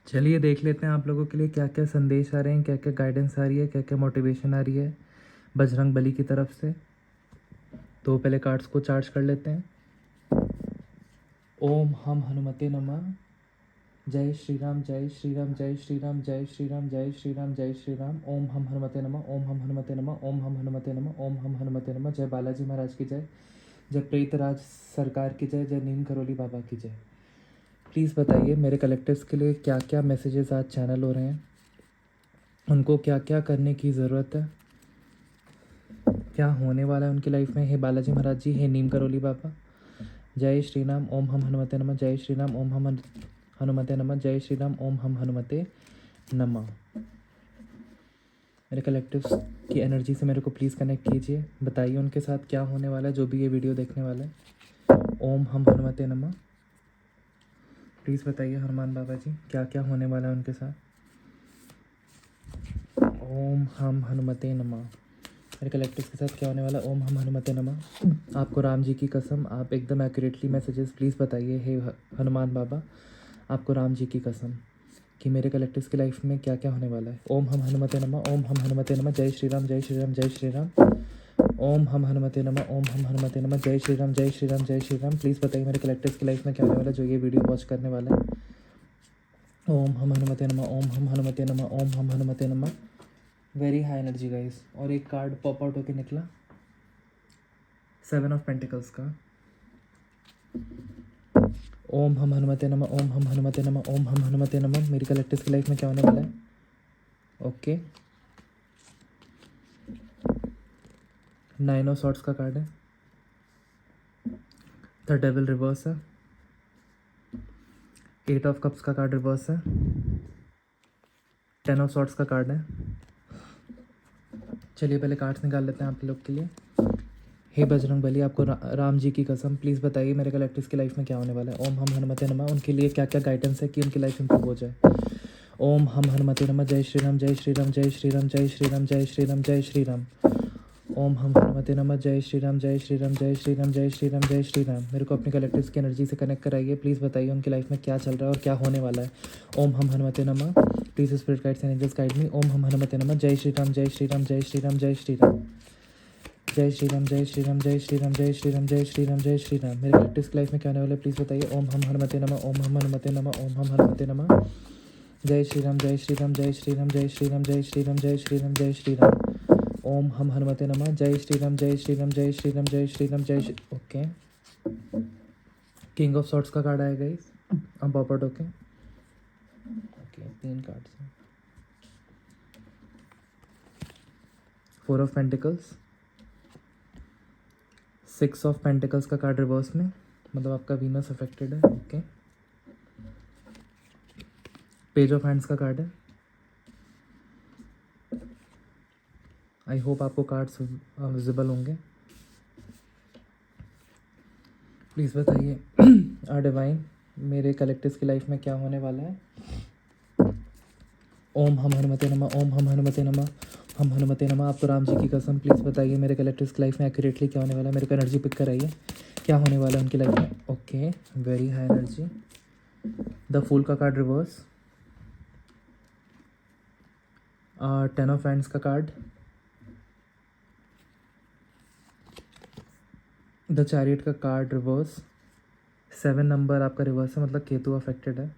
चलिए देख लेते हैं आप लोगों के लिए क्या क्या संदेश आ रहे हैं, क्या क्या गाइडेंस आ रही है, क्या क्या मोटिवेशन आ रही है बजरंग बली की तरफ से। तो पहले कार्ड्स को चार्ज कर लेते हैं। ओम हम हनुमते नमः। जय श्री राम जय श्री राम जय श्री राम जय श्री राम जय श्री राम जय श्री राम। ओम हम हनुमते नमः ओम हम हनुमते नमः ओम हम हनुमते नमः ओम हम हनुमते नमः। जय बालाजी महाराज की जय, जय प्रेतराज सरकार की जय, जय नीम करोली बाबा की जय। प्लीज़ बताइए मेरे कलेक्टिव्स के लिए क्या क्या मैसेजेस आज चैनल हो रहे हैं, उनको क्या क्या करने की ज़रूरत है, क्या होने वाला है उनकी लाइफ में। हे बालाजी महाराज जी, हे नीम करोली बाबा, जय श्री राम ओम हम हनुमते नमः। जय श्री राम ओम हम हनुमते नमः। जय श्री राम ओम हम हनुमते नमः। मेरे कलेक्टिव्स की एनर्जी से मेरे को प्लीज़ कनेक्ट कीजिए, बताइए उनके साथ क्या होने वाला है, जो भी ये वीडियो देखने वाला है। ओम हम हनुमते नमः। प्लीज़ बताइए हनुमान बाबा जी क्या क्या होने वाला है उनके साथ। ओम हम हनुमते नमः। मेरे कलेक्टिव्स के साथ क्या होने वाला है। ओम हम हनुमते नमः। आपको राम जी की कसम, आप एकदम एक्यूरेटली मैसेजेस प्लीज़ बताइए। हे हनुमान बाबा, आपको राम जी की कसम कि मेरे कलेक्टिव्स की लाइफ में क्या क्या होने वाला है। ओम हम हनुमते नमः ओम हम हनुमते नमः। जय श्री राम जय श्री राम जय श्री राम। ओम हम हनुमते नमः ओम हम हनुमते नमः। जय श्री राम जय श्री राम जय श्री राम। प्लीज़ बताइए मेरे कलेक्टिव्स की लाइफ में क्या होने वाला है जो ये वीडियो वॉच करने वाला है। ओम हम हनुमते नमः ओम हम हनुमते नमः ओम हम हनुमते नमः। Very high energy guys. और एक कार्ड पॉप आउट होके निकला, 7 ऑफ पेंटिकल्स का। ओम हम हनुमते नमः ओम हम हनुमते नमः ओम हम हनुमते नमः। मेरी कलेक्टिव्स की लाइफ में क्या होने वाला है। ओके, 9 ऑफ सॉर्ड्स का कार्ड है, द डेविल रिवर्स है, 8 ऑफ कप्स का कार्ड रिवर्स है, 10 ऑफ सॉर्ड्स का कार्ड है। चलिए पहले कार्ड्स निकाल लेते हैं आप लोग के लिए। हे बजरंग बली, आपको राम जी की कसम, प्लीज़ बताइए मेरे कलेक्टिव्स की लाइफ में क्या होने वाला है। ओम हम हनुमते नमः। उनके लिए क्या क्या गाइडेंस है कि उनकी लाइफ इंप्रूव हो जाए। ओम हम हनुमते नमः। जय श्री राम जय श्री राम जय श्री राम जय श्री राम जय श्री राम जय श्री राम। ओम हम हनुमते नमः। जय श्री राम जय श्री राम जय श्री राम जय श्री राम जय श्री राम। मेरे को अपनी कलेक्टिव्स की एनर्जी से कनेक्ट कराइए। प्लीज़ बताइए उनकी लाइफ में क्या चल रहा है और क्या होने वाला है। ओम हम हनुमते नमः। Please spirit guides and angels guide me. ओम हम हनुमते नमः। जय श्री राम जय श्री राम जय श्री राम जय श्री राम। जय श्री राम जय श्री राम जय श्री राम जय श्री राम जय श्री राम जय श्री राम। मेरे कलेक्टिव्स की लाइफ में क्या होने वाला है प्लीज़ बताइए। ओम हम हनुमते नमः ओम हम हनुमते नमः ओम हम हनुमते नमः। जय श्री राम जय श्री राम जय श्री राम जय श्री राम जय श्री राम जय श्री राम जय श्री राम। ओम हम हनुमते नमः। जय श्री राम जय श्री राम जय श्री राम जय श्री राम जय Shri. Okay, king of swords का कार्ड आएगा इस अब पॉपट। ओके ओके, 3 कार्ड्स हैं। 4 ऑफ पेंटिकल्स, 6 ऑफ पेंटिकल्स का कार्ड रिवर्स में, मतलब आपका वीनस अफेक्टेड है। ओके, पेज ऑफ हैंड्स का कार्ड है। आई होप आपको कार्ड्स विजिबल होंगे। प्लीज़ बताइए डिवाइन मेरे कलेक्टिव्स की लाइफ में क्या होने वाला है। ओम हम हनुमते नमः ओम हम हनुमते नमः हम हनुमते नमः। आपको राम जी की कसम, प्लीज़ बताइए मेरे कलेक्टिव्स की लाइफ में एक्यूरेटली क्या होने वाला है। मेरे को एनर्जी पिक कराइए, क्या होने वाला है उनकी लाइफ में। Okay, very high energy. The fool का कार्ड रिवर्स, 10 ऑफ हैंड्स का कार्ड, द चैरियट का कार्ड रिवर्स, 7 नंबर आपका रिवर्स है, मतलब केतु अफेक्टेड है।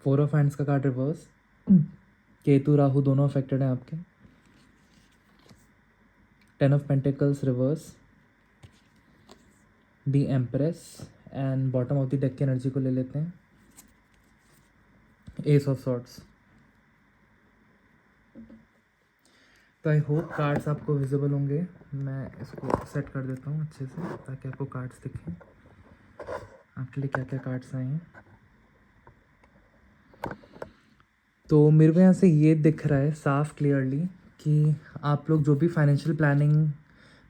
फोर ऑफ हैंड्स का कार्ड रिवर्स, केतु राहु दोनों अफेक्टेड हैं आपके। 10 of pentacles reverse, the empress, and bottom of the deck की एनर्जी को ले लेते हैं, एस ऑफ सॉर्ड्स। तो आई होप कार्ड्स आपको विजिबल होंगे। मैं इसको सेट कर देता हूँ अच्छे से ताकि आपको कार्ड्स दिखें आपके लिए क्या क्या कार्ड्स आए हैं। तो मेरे को यहाँ से ये दिख रहा है साफ क्लियरली कि आप लोग जो भी फाइनेंशियल प्लानिंग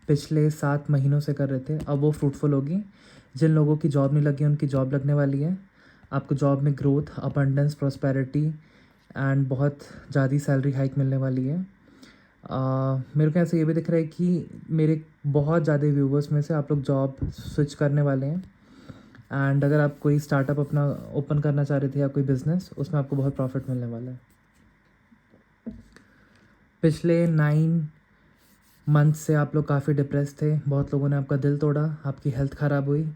पिछले 7 महीनों से कर रहे थे अब वो फ्रूटफुल होगी। जिन लोगों की जॉब नहीं लगी उनकी जॉब लगने वाली है। आपको जॉब में ग्रोथ, अबंडेंस, प्रॉस्पेरिटी एंड बहुत ज़्यादा सैलरी हाइक मिलने वाली है। मेरे को ऐसे ये भी दिख रहा है कि मेरे बहुत ज़्यादा व्यूवर्स में से आप लोग जॉब स्विच करने वाले हैं। एंड अगर आप कोई स्टार्टअप अपना ओपन करना चाह रहे थे या कोई बिज़नेस, उसमें आपको बहुत प्रॉफिट मिलने वाला है। पिछले 9 मंथ से आप लोग काफ़ी डिप्रेस थे, बहुत लोगों ने आपका दिल तोड़ा, आपकी हेल्थ ख़राब हुई,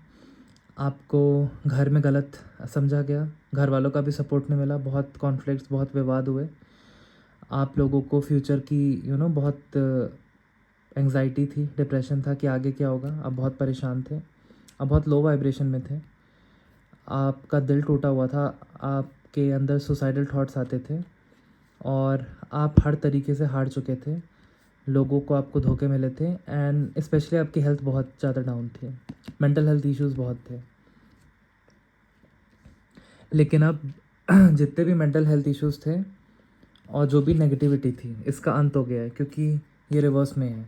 आपको घर में गलत समझा गया, घर वालों का भी सपोर्ट नहीं मिला, बहुत कॉन्फ्लिक्ट्स, बहुत विवाद हुए, आप लोगों को फ्यूचर की बहुत एंग्जाइटी थी, डिप्रेशन था कि आगे क्या होगा, आप बहुत परेशान थे, आप बहुत लो वाइब्रेशन में थे, आपका दिल टूटा हुआ था, आपके अंदर सुसाइडल थॉट्स आते थे और आप हर तरीके से हार चुके थे, लोगों को आपको धोखे मिले थे एंड स्पेशली आपकी हेल्थ बहुत ज़्यादा डाउन थी, मेंटल हेल्थ इश्यूज़ बहुत थे। लेकिन अब जितने भी मेंटल हेल्थ इश्यूज़ थे और जो भी नेगेटिविटी थी, इसका अंत हो गया है, क्योंकि ये रिवर्स में है।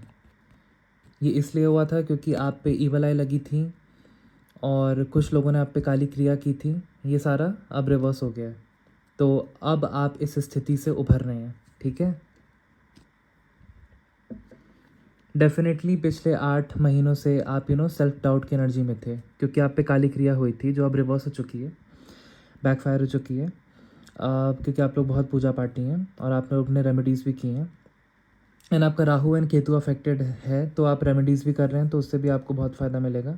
ये इसलिए हुआ था क्योंकि आप पे ईवल आई लगी थी और कुछ लोगों ने आप पे काली क्रिया की थी। ये सारा अब रिवर्स हो गया है, तो अब आप इस स्थिति से उभर रहे हैं, ठीक है। डेफिनेटली पिछले 8 महीनों से आप सेल्फ डाउट की एनर्जी में थे, क्योंकि आप पे काली क्रिया हुई थी जो अब रिवर्स हो चुकी है, बैकफायर हो चुकी है। क्योंकि आप लोग बहुत पूजा पाठी हैं और आप लोग ने रेमेडीज़ भी की हैं एंड आपका राहु एंड केतु अफेक्टेड है, तो आप रेमेडीज़ भी कर रहे हैं, तो उससे भी आपको बहुत फ़ायदा मिलेगा।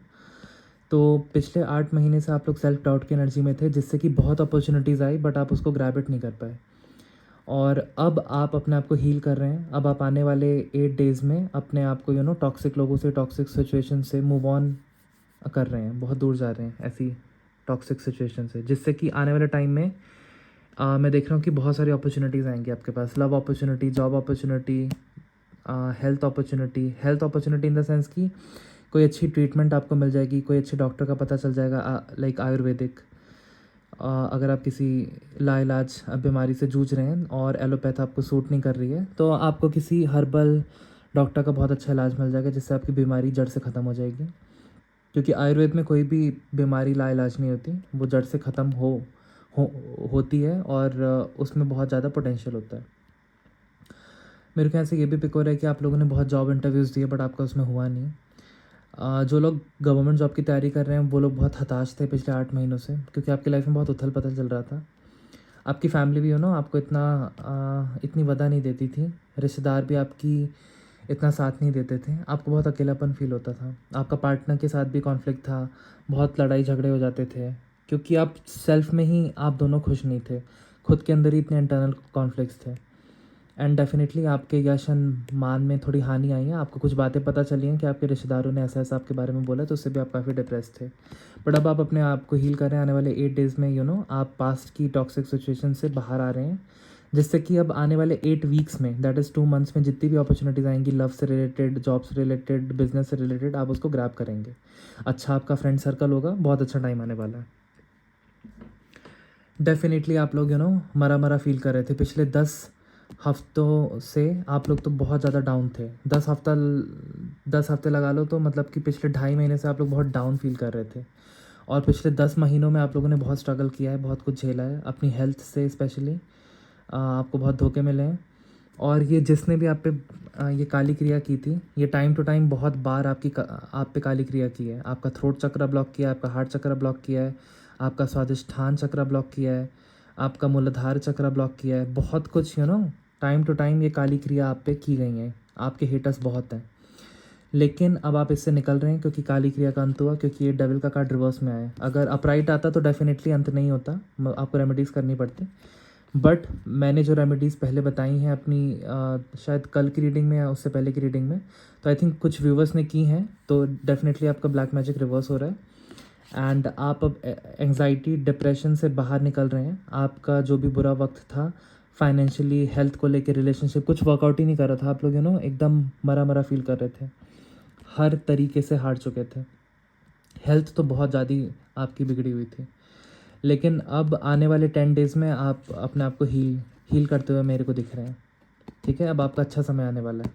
तो पिछले 8 महीने से आप लोग सेल्फ डाउट की एनर्जी में थे, जिससे कि बहुत अपॉर्चुनिटीज़ आई, बट आप उसको ग्रैब इट नहीं कर पाए। और अब आप अपने आप को हील कर रहे हैं। अब आप आने वाले 8 डेज़ में अपने आप को टॉक्सिक लोगों से, टॉक्सिक सिचुएशन से मूव ऑन कर रहे हैं, बहुत दूर जा रहे हैं ऐसी टॉक्सिक सिचुएशन से, जिससे कि आने वाले टाइम में मैं देख रहा हूँ कि बहुत सारी अपॉर्चुनिटीज़ आएंगी आपके पास, love opportunity, job opportunity, health opportunity in the sense कि कोई अच्छी ट्रीटमेंट आपको मिल जाएगी, कोई अच्छे डॉक्टर का पता चल जाएगा, लाइक आयुर्वेदिक। अगर आप किसी लाइलाज बीमारी से जूझ रहे हैं और एलोपैथ आपको सूट नहीं कर रही है, तो आपको किसी हर्बल डॉक्टर का बहुत अच्छा इलाज मिल जाएगा, जिससे आपकी बीमारी जड़ से ख़त्म हो जाएगी। क्योंकि आयुर्वेद में कोई भी बीमारी लाइलाज नहीं होती, वो जड़ से ख़त्म हो होती है और उसमें बहुत ज़्यादा पोटेंशियल होता है। मेरे ख्याल से ये भी पिक हो रहा है कि आप लोगों ने बहुत जॉब इंटरव्यूज़ दिए, बट आपका उसमें हुआ नहीं। जो लोग गवर्नमेंट जॉब की तैयारी कर रहे हैं, वो लोग बहुत हताश थे पिछले 8 महीनों से, क्योंकि आपकी लाइफ में बहुत उथल पुथल चल रहा था। आपकी फैमिली भी आपको इतनी वजह नहीं देती थी, रिश्तेदार भी आपकी इतना साथ नहीं देते थे, आपको बहुत अकेलापन फील होता था, आपका पार्टनर के साथ भी कॉन्फ्लिक्ट था, बहुत लड़ाई झगड़े हो जाते थे, क्योंकि आप सेल्फ में ही आप दोनों खुश नहीं थे, खुद के अंदर ही इतने इंटरनल कॉन्फ्लिक्ट्स थे। एंड डेफिनेटली आपके यश मान में थोड़ी हानि आई है, आपको कुछ बातें पता चली हैं कि आपके रिश्तेदारों ने ऐसा ऐसा आपके बारे में बोला, तो उससे भी आप काफ़ी डिप्रेस थे। बट अब आप अपने आप को हील कर रहे हैं, आने वाले 8 डेज़ में आप पास्ट की टॉक्सिक सिचुएशन से बाहर आ रहे हैं, जिससे कि अब आने वाले 8 वीक्स में, दैट इज़ 2 मंथ्स में, जितनी भी अपॉर्चुनिटीज़ आएंगी, लव से रिलेटेड, जॉब से रिलेटेड, बिजनेस से रिलेटेड, आप उसको ग्रैब करेंगे। अच्छा आपका फ्रेंड सर्कल होगा, बहुत अच्छा टाइम आने वाला है। डेफिनेटली आप लोग मरा मरा फील कर रहे थे पिछले 10 हफ्तों से, आप लोग तो बहुत ज़्यादा डाउन थे। 10 हफ्ते लगा लो, तो मतलब कि पिछले 2.5 महीने से आप लोग बहुत डाउन फील कर रहे थे, और पिछले 10 महीनों में आप लोगों ने बहुत स्ट्रगल किया है, बहुत कुछ झेला है अपनी हेल्थ से स्पेशली। आपको बहुत धोखे मिले हैं, और ये जिसने भी आप पे ये काली क्रिया की थी, ये टाइम टू टाइम बहुत बार आप पे काली क्रिया की है। आपका थ्रोट चक्र ब्लॉक किया है, आपका हार्ट चक्र ब्लॉक किया है, आपका स्वादिष्ठान चक्र ब्लॉक किया है, आपका मूलाधार चक्र ब्लॉक किया है, बहुत कुछ टाइम टू टाइम ये काली क्रिया आप पे की गई है। आपके हेटर्स बहुत हैं, लेकिन अब आप इससे निकल रहे हैं, क्योंकि काली क्रिया का अंत हुआ, क्योंकि ये डेविल का कार्ड रिवर्स में आया। अगर अपराइट आता तो डेफिनेटली अंत नहीं होता, आपको रेमेडीज़ करनी पड़ती। बट मैंने जो रेमेडीज़ पहले बताई हैं अपनी शायद कल की रीडिंग में या उससे पहले की रीडिंग में, तो आई थिंक कुछ व्यूवर्स ने की हैं, तो डेफिनेटली आपका ब्लैक मैजिक रिवर्स हो रहा है एंड आप अब एंग्जाइटी, डिप्रेशन से बाहर निकल रहे हैं। आपका जो भी बुरा वक्त था फाइनेंशियली, हेल्थ को लेकर, रिलेशनशिप कुछ वर्कआउट ही नहीं कर रहा था, आप लोग एकदम मरा मरा फील कर रहे थे, हर तरीके से हार चुके थे। हेल्थ तो बहुत ज़्यादा आपकी बिगड़ी हुई थी, लेकिन अब आने वाले 10 डेज़ में आप अपने आप को हील करते हुए मेरे को दिख रहे हैं, ठीक है। अब आपका अच्छा समय आने वाला है,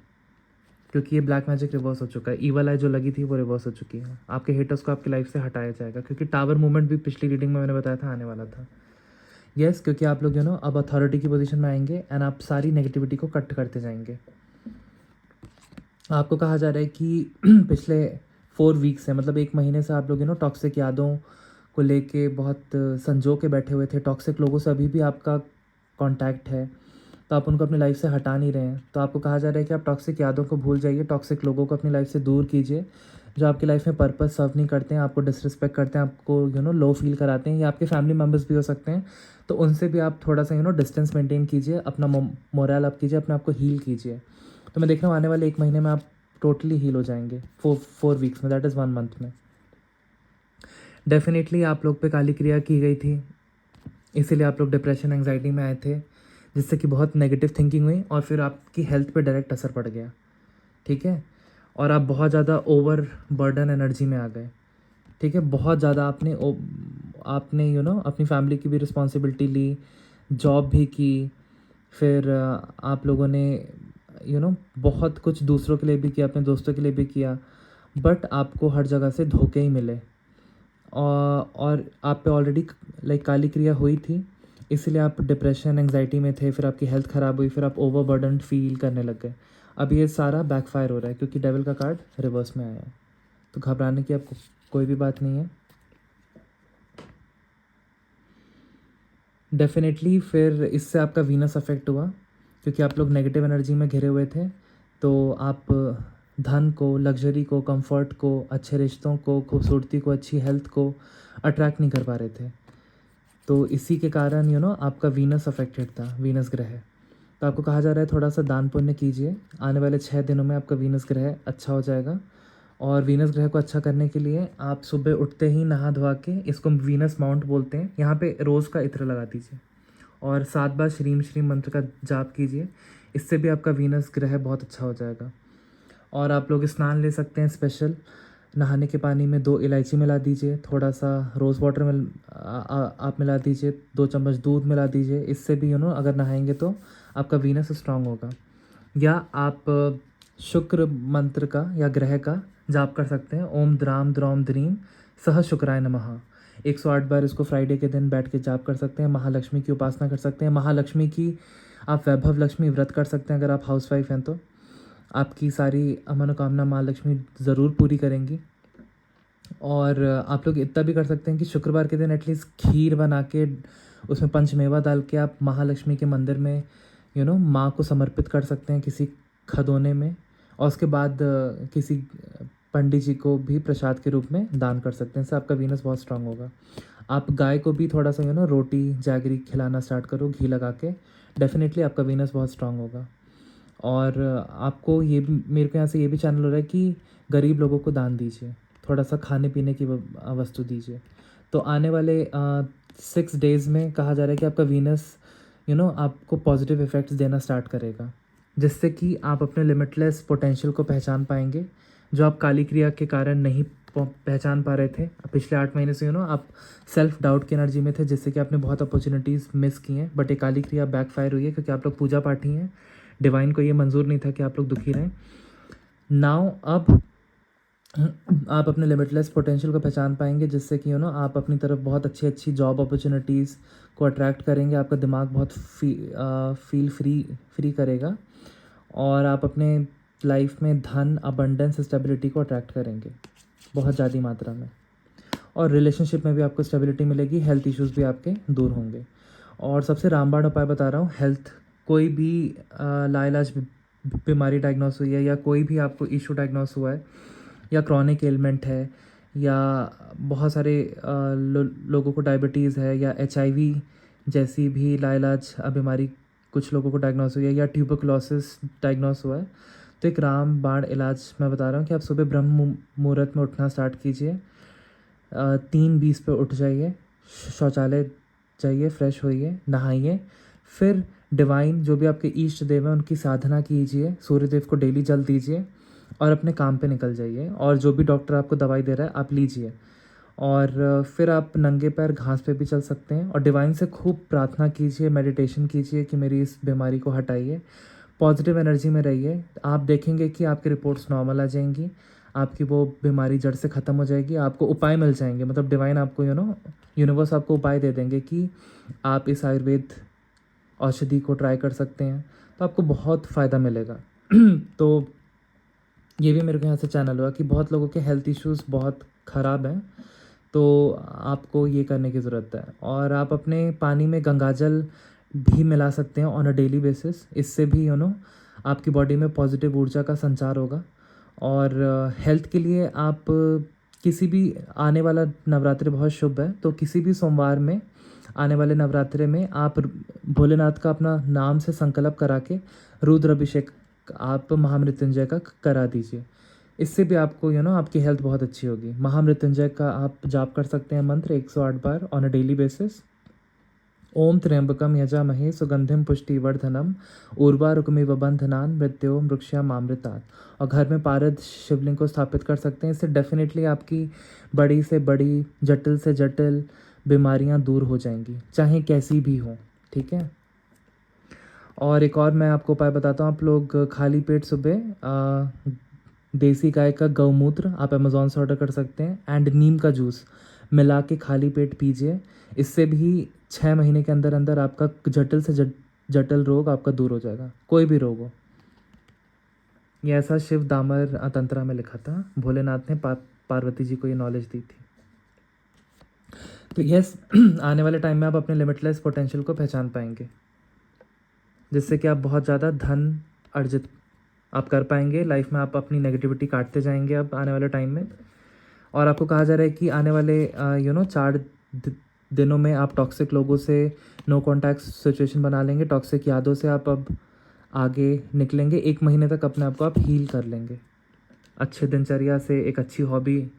क्योंकि ये ब्लैक मैजिक रिवर्स हो चुका है, ईवल आई जो लगी थी वो रिवर्स हो चुकी है, आपके हेटर्स को आपकी लाइफ से हटाया जाएगा, क्योंकि टावर मूवमेंट भी पिछली रीडिंग में मैंने बताया था आने वाला था। यस, क्योंकि आप लोग अब अथॉरिटी की पोजीशन में आएंगे एंड आप सारी नेगेटिविटी को कट करते जाएंगे। आपको कहा जा रहा है कि पिछले 4 वीक से, मतलब 1 महीने से आप लोग टॉक्सिक यादों को लेके बहुत संजो के बैठे हुए थे। टॉक्सिक लोगों से अभी भी आपका कांटेक्ट है, तो आप उनको अपनी लाइफ से हटा नहीं रहे हैं। तो आपको कहा जा रहा है कि आप टॉक्सिक यादों को भूल जाइए, टॉक्सिक लोगों को अपनी लाइफ से दूर कीजिए, जो आपकी लाइफ में पर्पस सर्व नहीं करते हैं, आपको डिसरिस्पेक्ट करते हैं, आपको लो फील कराते हैं, या आपके फैमिली मेम्बर्स भी हो सकते हैं। तो उनसे भी आप थोड़ा सा डिस्टेंस मेंटेन कीजिए, अपना मोरल अप कीजिए, अपने आप को हील कीजिए। तो मैं देख रहा हूँ आने वाले 1 महीने में आप टोटली हील हो जाएंगे, 4 वीक्स में, दैट इज़ 1 मंथ में। डेफिनेटली आप लोग पे काली क्रिया की गई थी, इसीलिए आप लोग डिप्रेशन एंग्जाइटी में आए थे, जिससे कि बहुत नेगेटिव थिंकिंग हुई और फिर आपकी हेल्थ पे डायरेक्ट असर पड़ गया। ठीक है, और आप बहुत ज़्यादा ओवर बर्डन एनर्जी में आ गए। ठीक है, बहुत ज़्यादा आपने अपनी फैमिली की भी रिस्पॉन्सिबिलिटी ली, जॉब भी की, फिर आप लोगों ने बहुत कुछ दूसरों के लिए भी किया, अपने दोस्तों के लिए भी किया, बट आपको हर जगह से धोखे ही मिले। और आप पे ऑलरेडी लाइक काली क्रिया हुई थी, इसलिए आप डिप्रेशन एंग्जाइटी में थे, फिर आपकी हेल्थ ख़राब हुई, फिर आप ओवरबर्डन फील करने लग गए। अब ये सारा बैकफायर हो रहा है क्योंकि डेविल का कार्ड रिवर्स में आया है। तो घबराने की आपको कोई भी बात नहीं है। डेफिनेटली फिर इससे आपका वीनस अफेक्ट हुआ, क्योंकि आप लोग नेगेटिव एनर्जी में घिरे हुए थे। तो आप धन को, लग्जरी को, कंफर्ट को, अच्छे रिश्तों को, खूबसूरती को, अच्छी हेल्थ को अट्रैक्ट नहीं कर पा रहे थे। तो इसी के कारण आपका वीनस अफेक्टेड था, वीनस ग्रह। तो आपको कहा जा रहा है थोड़ा सा दान पुण्य कीजिए, आने वाले 6 दिनों में आपका वीनस ग्रह अच्छा हो जाएगा। और वीनस ग्रह को अच्छा करने के लिए आप सुबह उठते ही नहा धोवा के, इसको वीनस माउंट बोलते हैं, यहाँ पे रोज़ का इत्र लगा दीजिए और 7 बार श्रीम श्रीम मंत्र का जाप कीजिए। इससे भी आपका वीनस ग्रह बहुत अच्छा हो जाएगा। और आप लोग स्नान ले सकते हैं स्पेशल, नहाने के पानी में 2 इलायची मिला दीजिए, थोड़ा सा रोज़ वाटर में आप मिला दीजिए, 2 चम्मच दूध मिला दीजिए। इससे भी अगर नहाएंगे तो आपका वीनस स्ट्रांग होगा। या आप शुक्र मंत्र का या ग्रह का जाप कर सकते हैं, ओम द्राम द्रौम द्रीम सह शुक्राय नमः। 108 बार इसको फ्राइडे के दिन बैठ के जाप कर सकते हैं। महालक्ष्मी की उपासना कर सकते हैं, महालक्ष्मी की आप वैभव लक्ष्मी व्रत कर सकते हैं। अगर आप हाउसवाइफ हैं तो आपकी सारी मनोकामना माँ लक्ष्मी ज़रूर पूरी करेंगी। और आप लोग इतना भी कर सकते हैं कि शुक्रवार के दिन एटलीस्ट खीर बना के उसमें पंचमेवा डाल के आप महालक्ष्मी के मंदिर में माँ को समर्पित कर सकते हैं किसी खदोने में। और उसके बाद किसी पंडित जी को भी प्रसाद के रूप में दान कर सकते हैं। इससे आपका वीनस बहुत स्ट्रांग होगा। आप गाय को भी थोड़ा सा रोटी जैगरी खिलाना स्टार्ट करो घी लगा के, डेफिनेटली आपका वीनस बहुत स्ट्रांग होगा। और आपको ये भी, मेरे को यहाँ से ये भी चैनल हो रहा है कि गरीब लोगों को दान दीजिए, थोड़ा सा खाने पीने की वस्तु दीजिए। तो आने वाले 6 डेज़ में कहा जा रहा है कि आपका वीनस आपको पॉजिटिव इफ़ेक्ट्स देना स्टार्ट करेगा, जिससे कि आप अपने लिमिटलेस पोटेंशियल को पहचान पाएंगे, जो आप काली क्रिया के कारण नहीं पहचान पा रहे थे। पिछले 8 महीने से आप सेल्फ डाउट की एनर्जी में थे, जिससे कि आपने बहुत अपॉर्चुनिटीज़ मिस की हैं। बट ये काली क्रिया बैकफायर हुई है क्योंकि आप लोग पूजा पाठी हैं, डिवाइन को ये मंजूर नहीं था कि आप लोग दुखी रहें। नाउ अब आप अपने लिमिटलेस पोटेंशियल को पहचान पाएंगे, जिससे कि आप अपनी तरफ बहुत अच्छी अच्छी जॉब अपॉर्चुनिटीज़ को अट्रैक्ट करेंगे। आपका दिमाग बहुत फील फ्री करेगा और आप अपने लाइफ में धन, अबंडेंस, स्टेबिलिटी को अट्रैक्ट करेंगे बहुत ज़्यादा मात्रा में। और रिलेशनशिप में भी आपको स्टेबिलिटी मिलेगी, हेल्थ इश्यूज़ भी आपके दूर होंगे। और सबसे रामबाण उपाय बता रहा हूँ, हेल्थ कोई भी लाइलाज बीमारी डायग्नोस हुई है, या कोई भी आपको इशू डायग्नोस हुआ है, या क्रॉनिक एलिमेंट है, या बहुत सारे लोगों को डायबिटीज़ है, या HIV जैसी भी लाइलाज बीमारी कुछ लोगों को डायग्नोस हुई है, या ट्यूबरकुलोसिस डायग्नोस हुआ है, तो एक रामबाण इलाज मैं बता रहा हूँ कि आप सुबह ब्रह्म मुहूर्त में उठना स्टार्ट कीजिए। 3:20 पे उठ जाइए, शौचालय जाइए, फ्रेश होइए, नहाइए, फिर डिवाइन जो भी आपके इष्ट देव हैं उनकी साधना कीजिए, सूर्यदेव को डेली जल दीजिए और अपने काम पे निकल जाइए। और जो भी डॉक्टर आपको दवाई दे रहा है आप लीजिए। और फिर आप नंगे पैर घास पे भी चल सकते हैं और डिवाइन से खूब प्रार्थना कीजिए, मेडिटेशन कीजिए कि मेरी इस बीमारी को हटाइए। पॉजिटिव एनर्जी में रहिए, आप देखेंगे कि आपकी रिपोर्ट्स नॉर्मल आ जाएंगी, आपकी वो बीमारी जड़ से ख़त्म हो जाएगी, आपको उपाय मिल जाएंगे। मतलब डिवाइन आपको यूनिवर्स आपको उपाय दे देंगे कि आप इस आयुर्वेद औषधि को ट्राई कर सकते हैं, तो आपको बहुत फ़ायदा मिलेगा। तो ये भी मेरे को यहाँ से चैनल हुआ कि बहुत लोगों के हेल्थ इश्यूज़ बहुत ख़राब हैं, तो आपको ये करने की ज़रूरत है। और आप अपने पानी में गंगाजल भी मिला सकते हैं ऑन अ डेली बेसिस। इससे भी आपकी बॉडी में पॉजिटिव ऊर्जा का संचार होगा। और हेल्थ के लिए आप किसी भी आने वाला नवरात्रि बहुत शुभ है, तो किसी भी सोमवार में आने वाले नवरात्रि में आप भोलेनाथ का अपना नाम से संकल्प करा के रुद्र अभिषेक आप महामृत्युंजय का करा दीजिए। इससे भी आपको आपकी हेल्थ बहुत अच्छी होगी। महामृत्युंजय का आप जाप कर सकते हैं मंत्र 108 बार ऑन अ डेली बेसिस। ओम त्र्यंबकम यजामहे सुगंधिम पुष्टिवर्धनम उर्वारुकमिव बंधनान मृत्यो मृक्षामामृतात्। और घर में पारद शिवलिंग को स्थापित कर सकते हैं। इससे डेफिनेटली आपकी बड़ी से बड़ी, जटिल से जटिल बीमारियां दूर हो जाएंगी, चाहे कैसी भी हों। ठीक है। और एक और मैं आपको उपाय बताता हूँ। आप लोग खाली पेट सुबह देसी गाय का गौमूत्र आप अमेज़ोन से ऑर्डर कर सकते हैं एंड नीम का जूस मिला के खाली पेट पीजिए। इससे भी 6 महीने के अंदर अंदर आपका जटिल से जटिल रोग आपका दूर हो जाएगा, कोई भी रोग हो। ये ऐसा शिव दामर तंत्रा में लिखा था। भोलेनाथ ने पार्वती जी को ये नॉलेज दी थी। तो यस, आने वाले टाइम में आप अपने लिमिटलेस पोटेंशियल को पहचान पाएंगे, जिससे कि आप बहुत ज़्यादा धन अर्जित आप कर पाएंगे। लाइफ में आप अपनी नेगेटिविटी काटते जाएंगे अब आने वाले टाइम में। और आपको कहा जा रहा है कि आने वाले 4 दिनों में आप टॉक्सिक लोगों से नो कॉन्टैक्ट सिचुएशन बना लेंगे। टॉक्सिक यादों से आप अब आगे निकलेंगे। 1 महीने तक अपने आप को आप हील कर लेंगे अच्छे दिनचर्या से, एक अच्छी हॉबी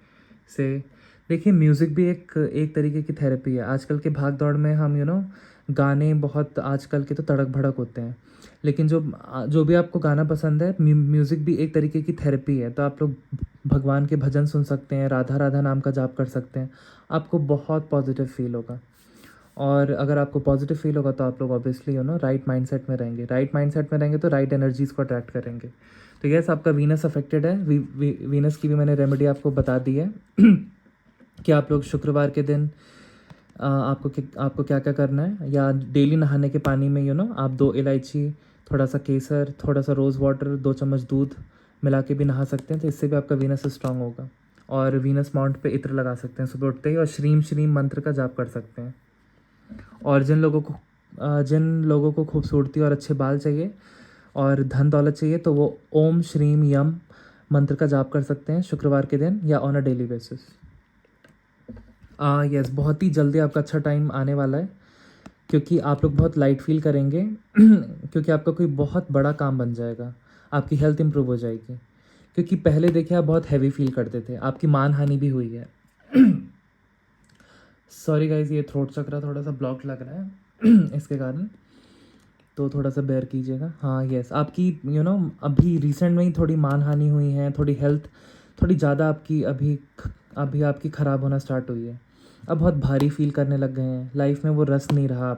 से। देखिए, म्यूज़िक भी एक तरीके की थेरेपी है। आजकल के भाग दौड़ में हम गाने बहुत आजकल के तो तड़क भड़क होते हैं, लेकिन जो भी आपको गाना पसंद है, म्यूज़िक भी एक तरीके की थेरेपी है। तो आप लोग भगवान के भजन सुन सकते हैं, राधा राधा नाम का जाप कर सकते हैं। आपको बहुत पॉजिटिव फील होगा। और अगर आपको पॉजिटिव फील होगा तो आप लोग ऑब्वियसली राइट माइंडसेट में रहेंगे। राइट माइंडसेट में रहेंगे तो राइट एनर्जीज़ को अट्रैक्ट करेंगे। तो यस, आपका वीनस अफेक्टेड है। वीनस की भी मैंने रेमेडी आपको बता दी है कि आप लोग शुक्रवार के दिन आपको क्या क्या करना है। या डेली नहाने के पानी में आप 2 इलायची, थोड़ा सा केसर, थोड़ा सा रोज़ वाटर, 2 चम्मच दूध मिला के भी नहा सकते हैं। तो इससे भी आपका वीनस स्ट्रांग होगा। और वीनस माउंट पे इत्र लगा सकते हैं सुबह उठते ही, और श्रीम श्रीम मंत्र का जाप कर सकते हैं। और जिन लोगों को खूबसूरती और अच्छे बाल चाहिए और धन दौलत चाहिए, तो वो ओम श्रीम यम मंत्र का जाप कर सकते हैं शुक्रवार के दिन या on a daily basis. Yes, बहुत ही जल्दी आपका अच्छा टाइम आने वाला है, क्योंकि आप लोग बहुत लाइट फील करेंगे क्योंकि आपका कोई बहुत बड़ा काम बन जाएगा। आपकी हेल्थ इंप्रूव हो जाएगी, क्योंकि पहले देखिए आप बहुत हैवी फील करते थे। आपकी मानहानि भी हुई है। सॉरी गाइज, ये थ्रोट चक्रा थोड़ा सा ब्लॉक लग रहा है इसके कारण, तो थोड़ा सा बेयर कीजिएगा। हाँ यस, आपकी अभी रिसेंट में ही थोड़ी मानहानि हुई है, थोड़ी हेल्थ थोड़ी ज़्यादा आपकी अभी आपकी ख़राब होना स्टार्ट हुई है। अब बहुत भारी फील करने लग गए हैं। लाइफ में वो रस नहीं रहा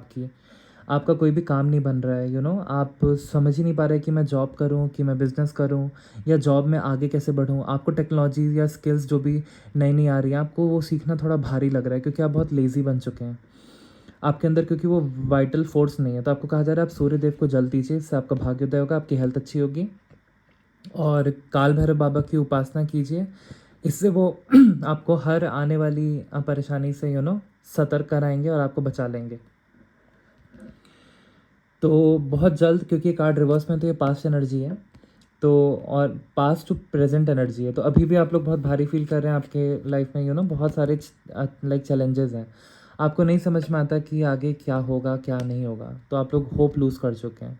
आपका कोई भी काम नहीं बन रहा है। आप समझ ही नहीं पा रहे कि मैं जॉब करूं, कि मैं बिज़नेस करूं, या जॉब में आगे कैसे बढ़ूं। आपको टेक्नोलॉजी या स्किल्स जो भी नई नई आ रही हैं, आपको वो सीखना थोड़ा भारी लग रहा है, क्योंकि आप बहुत लेज़ी बन चुके हैं आपके अंदर, क्योंकि वो वाइटल फोर्स नहीं है। तो आपको कहा जा रहा है आप सूर्य देव को जल दीजिए, इससे आपका भाग्योदय होगा, आपकी हेल्थ अच्छी होगी। और काल भैरव बाबा की उपासना कीजिए, इससे वो आपको हर आने वाली परेशानी से सतर्क कराएंगे और आपको बचा लेंगे। तो बहुत जल्द, क्योंकि ये कार्ड रिवर्स में, तो ये पास्ट एनर्जी है, तो और पास्ट टू प्रेजेंट एनर्जी है। तो अभी भी आप लोग बहुत भारी फील कर रहे हैं आपके लाइफ में बहुत सारे लाइक चैलेंजेस हैं। आपको नहीं समझ में आता कि आगे क्या होगा क्या नहीं होगा, तो आप लोग होप लूज़ कर चुके हैं।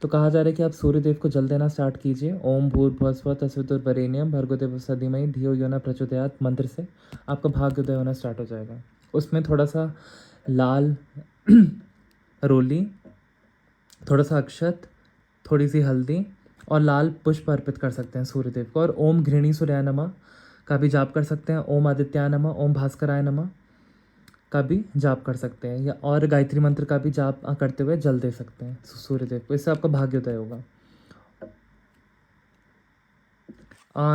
तो कहा जा रहा है कि आप सूर्यदेव को जल देना स्टार्ट कीजिए। ओम भूर्भुवस्सुवः तत्सवितुर्वरेण्यम भर्गो सदीमहि धियो यो न प्रचोदयात् मंत्र से आपका भाग्योदय होना स्टार्ट हो जाएगा। उसमें थोड़ा सा लाल रोली, थोड़ा सा अक्षत, थोड़ी सी हल्दी और लाल पुष्प अर्पित कर सकते हैं सूर्यदेव को। और ओम घृणी सूर्याय नमः का भी जाप कर सकते हैं। ओम आदित्याय नमः, ओम भास्कराय नमः का भी जाप कर सकते हैं, या और गायत्री मंत्र का भी जाप करते हुए जल दे सकते हैं सूर्यदेव को। इससे आपका भाग्योदय होगा।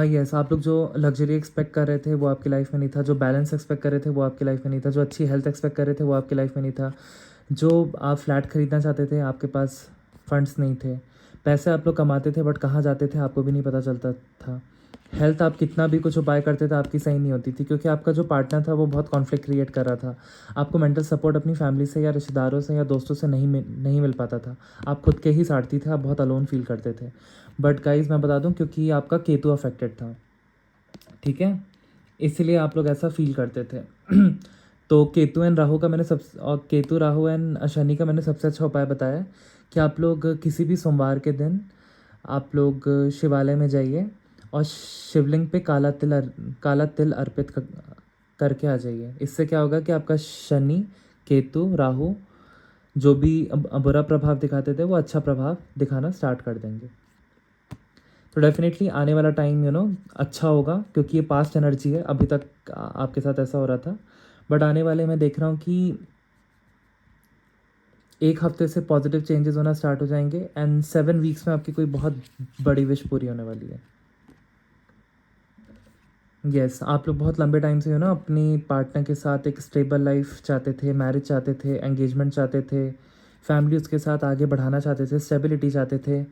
यस, आप लोग जो लग्जरी एक्सपेक्ट कर रहे थे वो आपकी लाइफ में नहीं था। जो बैलेंस एक्सपेक्ट कर रहे थे वो आपकी लाइफ में नहीं था। जो अच्छी हेल्थ एक्सपेक्ट कर रहे थे वो आपकी लाइफ में नहीं था। जो आप फ्लैट खरीदना चाहते थे, आपके पास फंड्स नहीं थे। पैसे आप लोग कमाते थे बट कहाँ जाते थे आपको भी नहीं पता चलता था। हेल्थ आप कितना भी कुछ उपाय करते थे आपकी सही नहीं होती थी, क्योंकि आपका जो पार्टनर था वो बहुत कॉन्फ्लिक्ट क्रिएट कर रहा था। आपको मेंटल सपोर्ट अपनी फैमिली से या रिश्तेदारों से या दोस्तों से नहीं मिल पाता था। आप खुद के ही सारथी थे, आप बहुत अलोन फील करते थे। बट गाइज मैं बता दूं, क्योंकि आपका केतु अफेक्टेड था, ठीक है, इसलिए आप लोग ऐसा फील करते थे। तो केतु एंड राहु का मैंने सब और केतु राहु एंड शनि का मैंने सबसे अच्छा उपाय बताया कि आप लोग किसी भी सोमवार के दिन आप लोग शिवालय में जाइए और शिवलिंग पे काला तिल अर्पित करके आ जाइए। इससे क्या होगा कि आपका शनि केतु राहु जो भी बुरा प्रभाव दिखाते थे वो अच्छा प्रभाव दिखाना स्टार्ट कर देंगे। तो डेफिनेटली आने वाला टाइम अच्छा होगा, क्योंकि ये पास्ट एनर्जी है, अभी तक आपके साथ ऐसा हो रहा था। बट आने वाले मैं देख रहा हूँ कि एक हफ्ते से पॉजिटिव चेंजेस होना स्टार्ट हो जाएंगे एंड 7 वीक्स में आपकी कोई बहुत बड़ी विश पूरी होने वाली है। यस आप लोग बहुत लंबे टाइम से अपनी पार्टनर के साथ एक स्टेबल लाइफ चाहते थे, मैरिज चाहते थे, एंगेजमेंट चाहते थे, फैमिली उसके साथ आगे बढ़ाना चाहते थे, स्टेबिलिटी चाहते थे।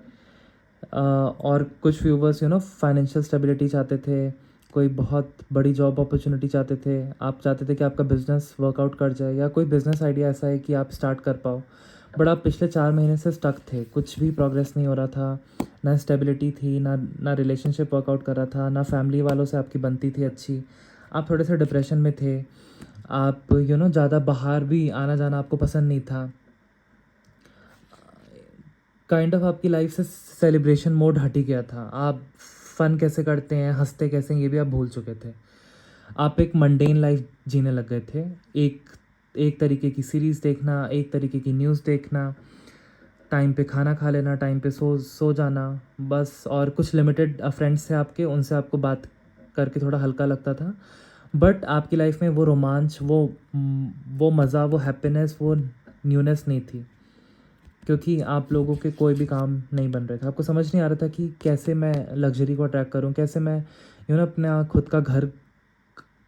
और कुछ व्यूवर्स फाइनेंशियल स्टेबिलिटी चाहते थे, कोई बहुत बड़ी जॉब अपॉर्चुनिटी चाहते थे, आप चाहते थे कि आपका बिजनेस वर्कआउट कर जाए या कोई बिजनेस आइडिया ऐसा है कि आप स्टार्ट कर पाओ। बट आप पिछले 4 महीने से स्टक थे, कुछ भी प्रोग्रेस नहीं हो रहा था, ना स्टेबिलिटी थी, ना रिलेशनशिप वर्कआउट कर रहा था, ना फैमिली वालों से आपकी बनती थी अच्छी। आप थोड़े से डिप्रेशन में थे, आप ज़्यादा बाहर भी आना जाना आपको पसंद नहीं था। काइंड ऑफ आपकी लाइफ से सेलिब्रेशन मोड हट ही गया था। आप फ़न कैसे करते हैं, हंसते कैसे हैं, ये भी आप भूल चुके थे। आप एक मंडेन लाइफ जीने लग गए थे। एक तरीके की सीरीज़ देखना, एक तरीके की न्यूज़ देखना, टाइम पे खाना खा लेना, टाइम पे सो जाना बस। और कुछ लिमिटेड फ्रेंड्स थे आपके, उनसे आपको बात करके थोड़ा हल्का लगता था। बट आपकी लाइफ में वो रोमांच, वो मज़ा, वो हैप्पीनेस, वो न्यूनेस नहीं थी, क्योंकि आप लोगों के कोई भी काम नहीं बन रहे थे। आपको समझ नहीं आ रहा था कि कैसे मैं लग्जरी को अट्रैक्ट करूं, कैसे मैं अपना खुद का घर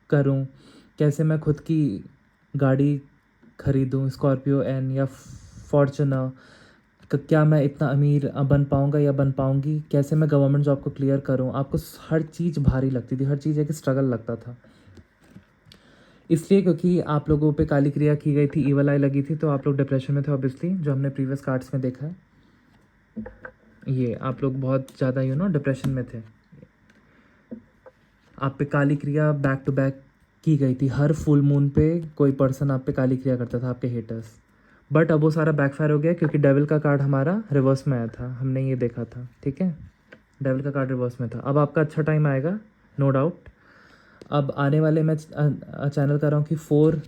करूं, कैसे मैं खुद की गाड़ी खरीदूं, स्कॉर्पियो एन या फॉर्च्यूनर। क्या मैं इतना अमीर बन पाऊंगा या बन पाऊंगी, कैसे मैं गवर्नमेंट जॉब को क्लियर करूं। आपको हर चीज़ भारी लगती थी, हर चीज़ एक स्ट्रगल लगता था। इसलिए क्योंकि आप लोगों पे काली क्रिया की गई थी, ईवल आई लगी थी, तो आप लोग डिप्रेशन में थे ऑब्वियसली, जो हमने प्रीवियस कार्ड्स में देखा है। ये आप लोग बहुत ज़्यादा डिप्रेशन में थे। आप पे काली क्रिया बैक टू बैक की गई थी। हर फुल मून पे कोई पर्सन आप पे काली क्रिया करता था, आपके हेटर्स। बट अब वो सारा बैकफायर हो गया, क्योंकि डेविल का कार्ड हमारा रिवर्स में आया था, हमने ये देखा था, ठीक है। डेविल का कार्ड रिवर्स में था। अब आपका अच्छा टाइम आएगा, नो डाउट। अब आने वाले मैं चैनल कर रहा हूँ कि 4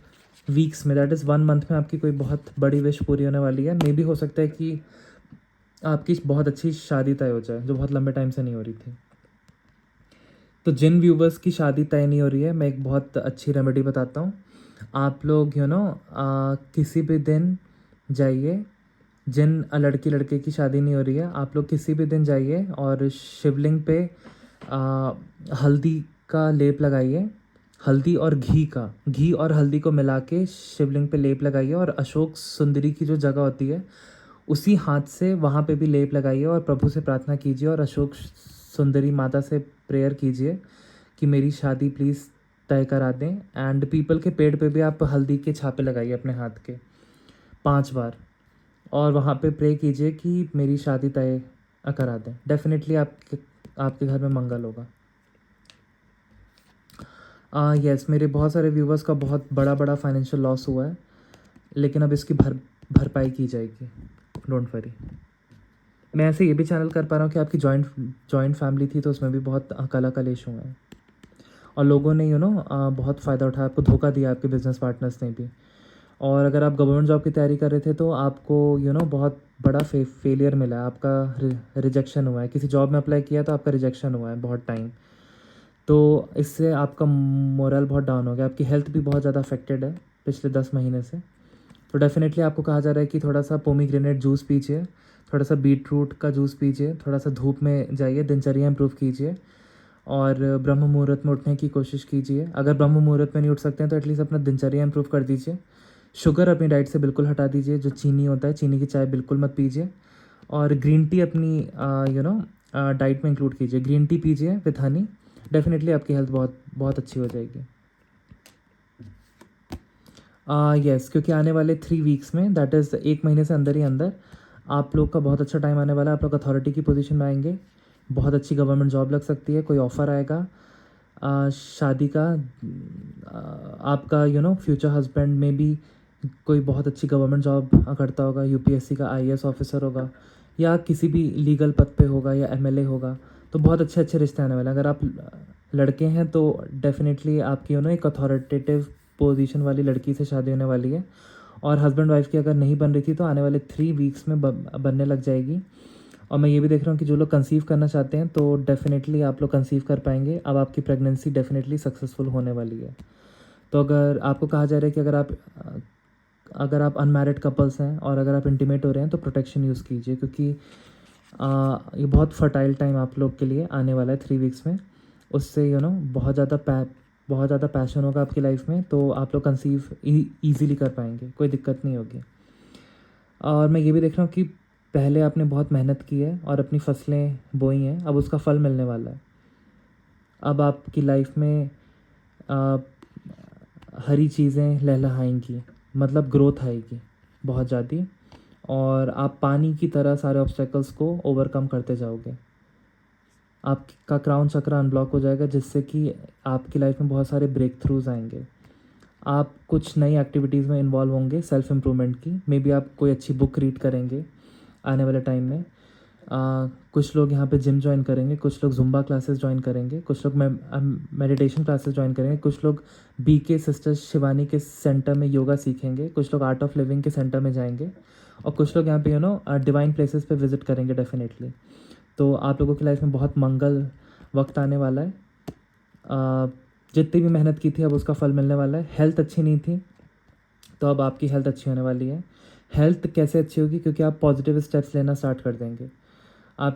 वीक्स में, दैट इज़ 1 मंथ में आपकी कोई बहुत बड़ी विश पूरी होने वाली है। मे भी हो सकता है कि आपकी बहुत अच्छी शादी तय हो जाए, जो बहुत लंबे टाइम से नहीं हो रही थी। तो जिन व्यूवर्स की शादी तय नहीं हो रही है, मैं एक बहुत अच्छी रेमेडी बताता हूँ। आप लोग किसी भी दिन जाइए, जिन लड़की लड़के की शादी नहीं हो रही है, आप लोग किसी भी दिन जाइए और शिवलिंग पे हल्दी का लेप लगाइए। हल्दी और घी और हल्दी को मिला के शिवलिंग पे लेप लगाइए, और अशोक सुंदरी की जो जगह होती है उसी हाथ से वहाँ पे भी लेप लगाइए और प्रभु से प्रार्थना कीजिए और अशोक सुंदरी माता से प्रेयर कीजिए कि मेरी शादी प्लीज़ तय करा दें। एंड पीपल के पेड़ पे भी आप हल्दी के छापे लगाइए अपने हाथ के 5 बार, और वहाँ पे प्रे कीजिए कि मेरी शादी तय करा दें। डेफिनेटली आपके घर में मंगल होगा। यस मेरे बहुत सारे व्यूवर्स का बहुत बड़ा फाइनेंशियल लॉस हुआ है, लेकिन अब इसकी भरपाई की जाएगी, डोंट वरी। मैं ऐसे ये भी चैनल कर पा रहा हूँ कि आपकी जॉइंट फैमिली थी, तो उसमें भी बहुत कला कलेश हुए हैं और लोगों ने बहुत फ़ायदा उठाया, आपको धोखा दिया, आपके बिजनेस पार्टनर्स ने भी। और अगर आप गवर्नमेंट जॉब की तैयारी कर रहे थे तो आपको बहुत बड़ा फेलियर मिला है, आपका रिजेक्शन हुआ है। किसी जॉब में अप्लाई किया तो आपका रिजेक्शन हुआ है बहुत टाइम, तो इससे आपका मोरल बहुत डाउन हो गया। आपकी हेल्थ भी बहुत ज़्यादा अफेक्टेड है पिछले 10 महीने से। तो डेफिनेटली आपको कहा जा रहा है कि थोड़ा सा पोमीग्रेनेट जूस पीजिए, थोड़ा सा बीट रूट का जूस पीजिए, थोड़ा सा धूप में जाइए, दिनचर्या इंप्रूव कीजिए और ब्रह्म मुहूर्त में उठने की कोशिश कीजिए। अगर ब्रह्म मुहूर्त में नहीं उठ सकते हैं तो एटलीस्ट अपना दिनचर्या इंप्रूव कर दीजिए। शुगर अपनी डाइट से बिल्कुल हटा दीजिए, जो चीनी होता है, चीनी की चाय बिल्कुल मत पीजिए। और ग्रीन टी अपनी डाइट में इंक्लूड कीजिए, ग्रीन टी पीजिए विथ हनी, डेफिनेटली आपकी हेल्थ बहुत बहुत अच्छी हो जाएगी। यस, क्योंकि आने वाले 3 वीक्स में, दैट इज़ 1 महीने से अंदर ही अंदर आप लोग का बहुत अच्छा टाइम आने वाला है। आप लोग अथॉरिटी की पोजीशन में आएंगे, बहुत अच्छी गवर्नमेंट जॉब लग सकती है, कोई ऑफ़र आएगा शादी का, आपका फ्यूचर हस्बैंड में भी कोई बहुत अच्छी गवर्नमेंट जॉब करता होगा, यूपीएससी का आईएएस ऑफिसर होगा, या किसी भी लीगल पद पे होगा, या एमएलए होगा। तो बहुत अच्छे अच्छे रिश्ते आने वाले हैं। अगर आप लड़के हैं तो डेफिनेटली आपकी एक अथॉरिटेटिव पोजीशन वाली लड़की से शादी होने वाली है। और हस्बैंड वाइफ की अगर नहीं बन रही थी तो आने वाले 3 वीक्स में बनने लग जाएगी। और मैं ये भी देख रहा हूँ कि जो लोग कंसीव करना चाहते हैं तो डेफिनेटली आप लोग कंसीव कर पाएंगे। अब आपकी प्रेगनेंसी डेफिनेटली सक्सेसफुल होने वाली है। तो अगर आपको कहा जा रहा है कि अगर आप अनमैरिड कपल्स हैं और अगर आप इंटीमेट हो रहे हैं तो प्रोटेक्शन यूज़ कीजिए, क्योंकि ये बहुत फर्टाइल टाइम आप लोग के लिए आने वाला है 3 वीक्स में। उससे बहुत ज़्यादा पैशन होगा आपकी लाइफ में, तो आप लोग कंसीव ईज़िली कर पाएंगे, कोई दिक्कत नहीं होगी। और मैं ये भी देख रहा हूँ कि पहले आपने बहुत मेहनत की है और अपनी फसलें बोई हैं, अब उसका फल मिलने वाला है। अब आपकी लाइफ में आ, हरी चीज़ें लहलहाएंगी, मतलब ग्रोथ आएगी बहुत ज़्यादा, और आप पानी की तरह सारे ऑब्स्टेकल्स को ओवरकम करते जाओगे। आपका क्राउन चक्र अनब्लॉक हो जाएगा, जिससे कि आपकी लाइफ में बहुत सारे ब्रेक थ्रूज आएंगे। आप कुछ नई एक्टिविटीज़ में इन्वॉल्व होंगे सेल्फ इम्प्रूवमेंट की। मे बी आप कोई अच्छी बुक रीड करेंगे आने वाले टाइम में। कुछ लोग यहाँ पे जिम ज्वाइन करेंगे, कुछ लोग जुम्बा क्लासेस ज्वाइन करेंगे, कुछ लोग मेडिटेशन क्लासेस ज्वाइन करेंगे, कुछ लोग बीके सिस्टर शिवानी के सेंटर में योगा सीखेंगे, कुछ लोग आर्ट ऑफ लिविंग के सेंटर में जाएंगे, और कुछ लोग यहाँ पे डिवाइन प्लेसेस पे विजिट करेंगे डेफिनेटली। तो आप लोगों की लाइफ में बहुत मंगल वक्त आने वाला है। जितनी भी मेहनत की थी अब उसका फल मिलने वाला है। हेल्थ अच्छी नहीं थी तो अब आपकी हेल्थ अच्छी होने वाली है। हेल्थ कैसे अच्छी होगी? क्योंकि आप पॉजिटिव स्टेप्स लेना स्टार्ट कर देंगे। आप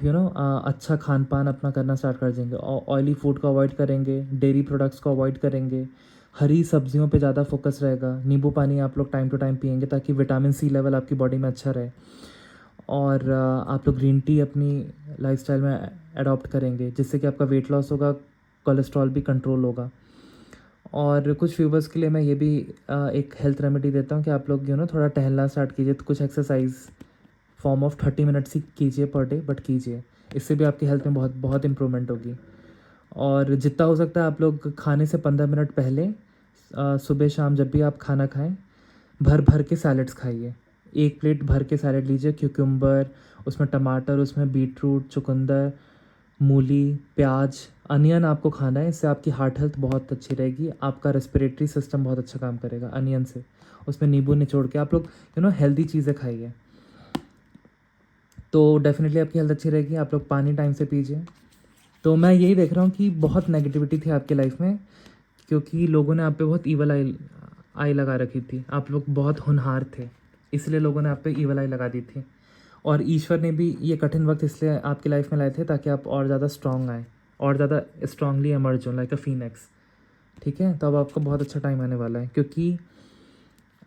अच्छा खान पान अपना करना स्टार्ट कर देंगे, ऑयली फूड को अवॉइड करेंगे, डेयरी प्रोडक्ट्स को अवॉइड करेंगे, हरी सब्जियों पे ज़्यादा फोकस रहेगा, नींबू पानी आप लोग टाइम टू टाइम पियेंगे ताकि विटामिन सी लेवल आपकी बॉडी में अच्छा रहे। और आप लोग ग्रीन टी अपनी लाइफस्टाइल में अडॉप्ट करेंगे, जिससे कि आपका वेट लॉस होगा, कोलेस्ट्रॉल भी कंट्रोल होगा। और कुछ व्यूवर्स के लिए मैं ये भी एक हेल्थ रेमेडी देता हूँ कि आप लोग थोड़ा टहलना स्टार्ट कीजिए। तो कुछ एक्सरसाइज फॉर्म ऑफ 30 मिनट्स ही कीजिए पर डे, बट कीजिए। इससे भी आपकी हेल्थ में बहुत बहुत इम्प्रूवमेंट होगी। और जितना हो सकता है आप लोग खाने से 15 मिनट पहले सुबह शाम जब भी आप खाना खाएं, भर भर के सैलड्स खाइए। 1 प्लेट भर के सैलड लीजिए, क्यूकम्बर, उसमें टमाटर, उसमें बीटरूट, चुकंदर, मूली, प्याज, अनियन आपको खाना है। इससे आपकी हार्ट हेल्थ बहुत अच्छी रहेगी, आपका रेस्पिरेटरी सिस्टम बहुत अच्छा काम करेगा अनियन से। उसमें नींबू निचोड़ के आप लोग हेल्दी चीज़ें खाइए, तो डेफिनेटली आपकी हेल्थ अच्छी रहेगी। आप लोग पानी टाइम से पीजिए। तो मैं यही देख रहा हूँ कि बहुत नेगेटिविटी थी आपकी लाइफ में, क्योंकि लोगों ने आप पे बहुत ईवल आई लगा रखी थी। आप लोग बहुत होनहार थे, इसलिए लोगों ने आप पे ईवल आई लगा दी थी। और ईश्वर ने भी ये कठिन वक्त इसलिए आपकी लाइफ में लाए थे ताकि आप और ज़्यादा स्ट्रांग आए, और ज़्यादा स्ट्रांगली एमर्ज हो लाइक अ फीनेक्स। ठीक है, तो अब आपका बहुत अच्छा टाइम आने वाला है, क्योंकि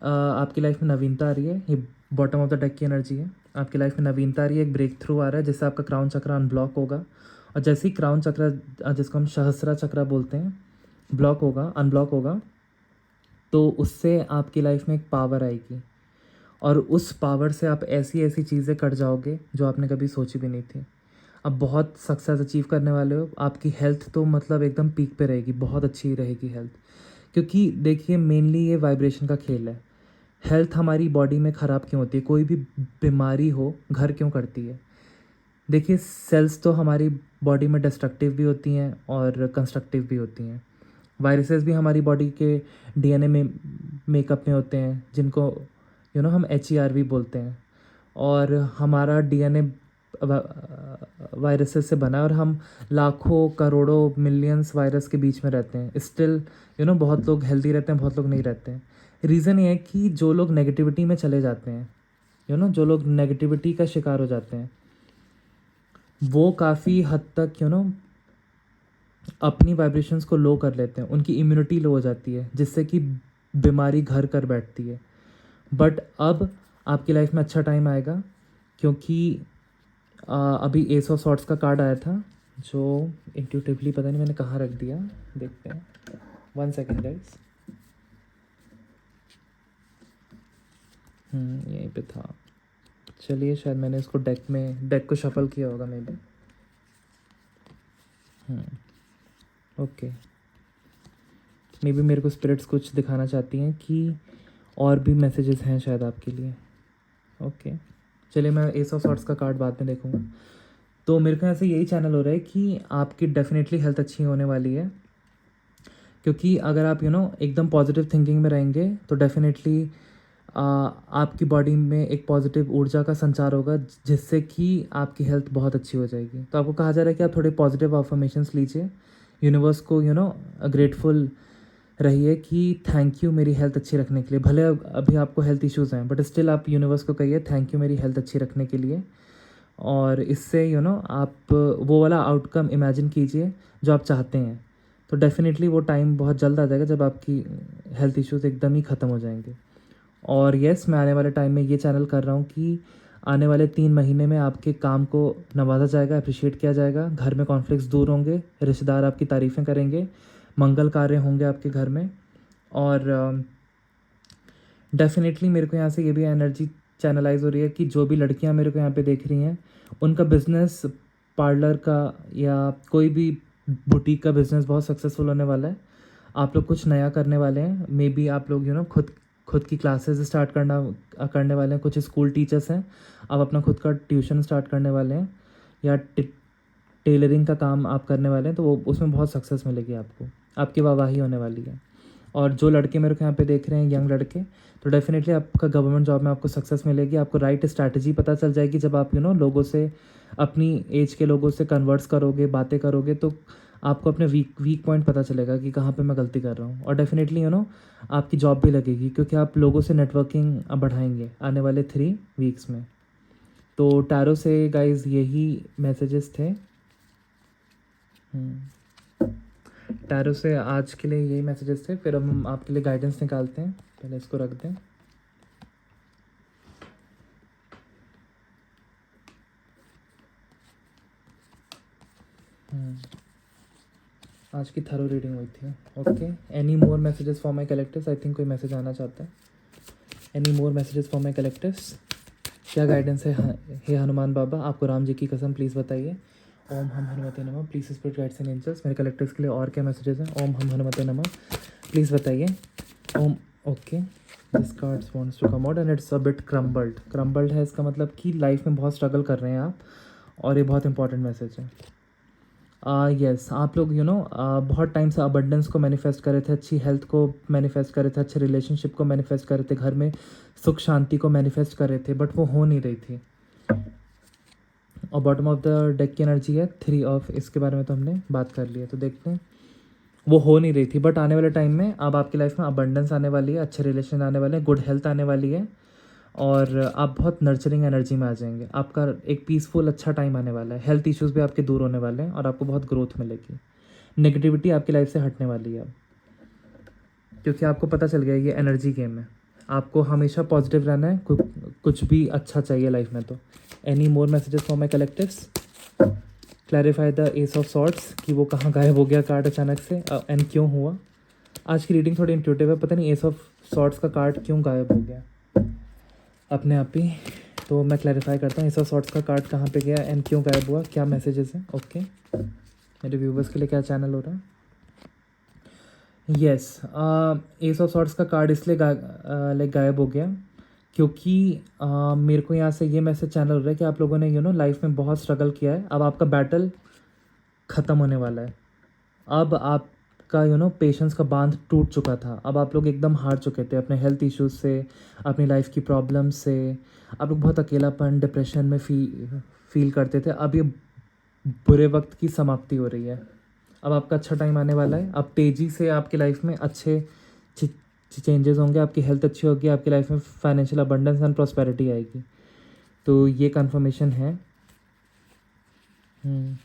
आपकी लाइफ में नवीनता आ रही है। ये बॉटम ऑफ द डेक की एनर्जी है। आपकी लाइफ में नवीनता आ रही है, एक ब्रेक थ्रू आ रहा है, जिससे आपका क्राउन चक्र अनब्लॉक होगा। और जैसे ही क्राउन चक्र, जिसको हम सहस्रा चक्र बोलते हैं, अनब्लॉक होगा, तो उससे आपकी लाइफ में एक पावर आएगी, और उस पावर से आप ऐसी ऐसी चीज़ें कर जाओगे जो आपने कभी सोची भी नहीं थी। अब बहुत सक्सेस अचीव करने वाले हो। आपकी हेल्थ तो मतलब एकदम पीक पे रहेगी, बहुत अच्छी रहेगी हेल्थ। क्योंकि देखिए, मेनली ये वाइब्रेशन का खेल है। हेल्थ हमारी बॉडी में ख़राब क्यों होती है? कोई भी बीमारी हो घर क्यों करती है? देखिए, सेल्स तो हमारी बॉडी में डिस्ट्रक्टिव भी होती हैं और कंस्ट्रक्टिव भी होती हैं। वायरसेस भी हमारी बॉडी के डीएनए में मेकअप में होते हैं, जिनको हम HERV बोलते हैं। और हमारा डीएनए वायरसेस से बना है, और हम लाखों करोड़ों मिलियंस वायरस के बीच में रहते हैं। स्टिल बहुत लोग हेल्दी रहते हैं, बहुत लोग नहीं रहते हैं। रीज़न ये है कि जो लोग नेगेटिविटी में चले जाते हैं, जो लोग नेगेटिविटी का शिकार हो जाते हैं, वो काफ़ी हद तक अपनी वाइब्रेशंस को लो कर लेते हैं। उनकी इम्यूनिटी लो हो जाती है, जिससे कि बीमारी घर कर बैठती है। बट अब आपकी लाइफ में अच्छा टाइम आएगा, क्योंकि अभी एस ऑफ सॉर्ट्स का कार्ड आया था जो इंट्यूटिवली पता नहीं मैंने कहाँ रख दिया, देखते हैं, 1 सेकेंड गाइस। यहीं पे था। चलिए, शायद मैंने इसको डेक को शफल किया होगा may be. Okay, may be मेरे को स्पिरिट्स कुछ दिखाना चाहती हैं कि और भी मैसेजेस हैं शायद आपके लिए। ओके, चलिए मैं एस ऑफ सॉर्ट्स का कार्ड बाद में देखूँगा। तो मेरे को ऐसे यही चैनल हो रहा है कि आपकी डेफिनेटली हेल्थ अच्छी होने वाली है, क्योंकि अगर आप एकदम पॉजिटिव थिंकिंग में रहेंगे तो डेफिनेटली आपकी बॉडी में एक पॉजिटिव ऊर्जा का संचार होगा, जिससे कि आपकी हेल्थ बहुत अच्छी हो जाएगी। तो आपको कहा जा रहा है कि आप थोड़े पॉजिटिव अफर्मेशंस लीजिए, यूनिवर्स को ग्रेटफुल रहिए कि थैंक यू मेरी हेल्थ अच्छी रखने के लिए। भले अभी आपको हेल्थ इश्यूज़ हैं, बट स्टिल आप यूनिवर्स को कहिए थैंक यू मेरी हेल्थ अच्छी रखने के लिए। और इससे आप वो वाला आउटकम इमेजिन कीजिए जो आप चाहते हैं। तो डेफिनेटली वो टाइम बहुत जल्द आ जाएगा जब आपकी हेल्थ इश्यूज़ एकदम ही ख़त्म हो जाएंगे। और येस, मैं आने वाले टाइम में ये चैनल कर रहा हूँ कि आने वाले 3 महीने में आपके काम को नवाजा जाएगा, अप्रिशिएट किया जाएगा, घर में कॉन्फ्लिक्ट्स दूर होंगे, रिश्तेदार आपकी तारीफ़ें करेंगे, मंगल कार्य होंगे आपके घर में। और डेफिनेटली मेरे को यहाँ से ये भी एनर्जी चैनलाइज हो रही है कि जो भी लड़कियाँ मेरे को यहाँ पे देख रही हैं, उनका बिजनेस, पार्लर का या कोई भी बुटीक का बिजनेस बहुत सक्सेसफुल होने वाला है। आप लोग कुछ नया करने वाले हैं, मे बी आप लोग खुद खुद की क्लासेस स्टार्ट करने वाले हैं। कुछ स्कूल टीचर्स हैं, आप अपना खुद का ट्यूशन स्टार्ट करने वाले हैं, या टेलरिंग का काम आप करने वाले हैं, तो वो उसमें बहुत सक्सेस मिलेगी आपको, आपकी वाहवाही होने वाली है। और जो लड़के मेरे को यहाँ पे देख रहे हैं, यंग लड़के, तो डेफिनेटली आपका गवर्नमेंट जॉब में आपको सक्सेस मिलेगी। आपको राइट स्ट्रैटेजी पता चल जाएगी जब आप लोगों से, अपनी एज के लोगों से कन्वर्ट्स करोगे, बातें करोगे, तो आपको अपने वीक पॉइंट पता चलेगा कि कहाँ पे मैं गलती कर रहा हूँ। और डेफिनेटली आपकी जॉब भी लगेगी, क्योंकि आप लोगों से नेटवर्किंग बढ़ाएंगे आने वाले 3 वीक्स में। तो टैरो से गाइज यही मैसेजेस थे। टैरो से आज के लिए यही मैसेजेस थे। फिर हम आपके लिए गाइडेंस निकालते हैं, पहले इसको रख दें। आज की थरो रीडिंग हुई थी। Okay, any more messages for my collectors? I think कोई मैसेज आना चाहता है। Any more messages for my collectors? क्या गाइडेंस है? हे हनुमान बाबा, आपको राम जी की कसम प्लीज़ बताइए। ओम हम हनुमते नमः, please spirit guides and angels, मेरे कलेक्टर्स के लिए और क्या मैसेजेस हैं? ओम हम हनुमते नमः, प्लीज़ बताइए। ओम। Okay, this cards wants to come out and it's a bit crumbled है। इसका मतलब कि लाइफ में बहुत स्ट्रगल कर रहे हैं आप, और ये बहुत इंपॉर्टेंट मैसेज है। यस, आप लोग बहुत टाइम से अबंडेंस को मैनिफेस्ट कर रहे थे, अच्छी हेल्थ को मैनिफेस्ट कर रहे थे, अच्छे रिलेशनशिप को मैनिफेस्ट कर रहे थे, घर में सुख शांति को मैनिफेस्ट कर रहे थे, बट वो हो नहीं रही थी। और बॉटम ऑफ द डेक की एनर्जी है 3 ऑफ, इसके बारे में तो हमने बात कर ली है। तो देखते हैं, वो हो नहीं रही थी, बट आने वाले टाइम में अब आपकी लाइफ में अबंडेंस आने वाली है, अच्छे रिलेशन आने वाले हैं, गुड हेल्थ आने वाली है, और आप बहुत नर्चरिंग एनर्जी में आ जाएंगे। आपका एक पीसफुल अच्छा टाइम आने वाला है, हेल्थ इश्यूज़ भी आपके दूर होने वाले हैं, और आपको बहुत ग्रोथ मिलेगी। नेगेटिविटी आपकी लाइफ से हटने वाली है अब, क्योंकि आपको पता चल गया ये एनर्जी गेम है। आपको हमेशा पॉजिटिव रहना है, कुछ भी अच्छा चाहिए लाइफ में। तो any more messages for my collectives? Clarify the ace of swords, कि वो कहाँ गायब हो गया कार्ड अचानक से, एंड क्यों हुआ। आज की रीडिंग थोड़ी इंट्यूटिव है, पता नहीं एस ऑफ सॉर्ट्स का कार्ड क्यों गायब हो गया अपने आप ही। तो मैं क्लैरिफाई करता हूँ, एस ऑफ सॉर्ट्स का कार्ड कहाँ पे गया एंड क्यों गायब हुआ, क्या मैसेजेस हैं। ओके, मेरे व्यूवर्स के लिए क्या चैनल हो रहा है? यस, एस ऑफ सॉर्ट्स का कार्ड इसलिए लाइक गायब हो गया क्योंकि मेरे को यहाँ से ये मैसेज चैनल हो रहा है कि आप लोगों ने लाइफ में बहुत स्ट्रगल किया है। अब आपका बैटल ख़त्म होने वाला है। अब आपका पेशेंस का बांध टूट चुका था। अब आप लोग एकदम हार चुके थे अपने हेल्थ इश्यूज से, अपनी लाइफ की प्रॉब्लम से। आप लोग बहुत अकेलापन, डिप्रेशन में फील करते थे। अब ये बुरे वक्त की समाप्ति हो रही है। अब आपका अच्छा टाइम आने वाला है। अब तेज़ी से आपकी लाइफ में अच्छे चेंजेस होंगे, आपकी हेल्थ अच्छी होगी, आपकी लाइफ में फाइनेंशियल अबंडेंस एंड प्रॉस्पेरिटी आएगी। तो ये कंफर्मेशन है। हम्म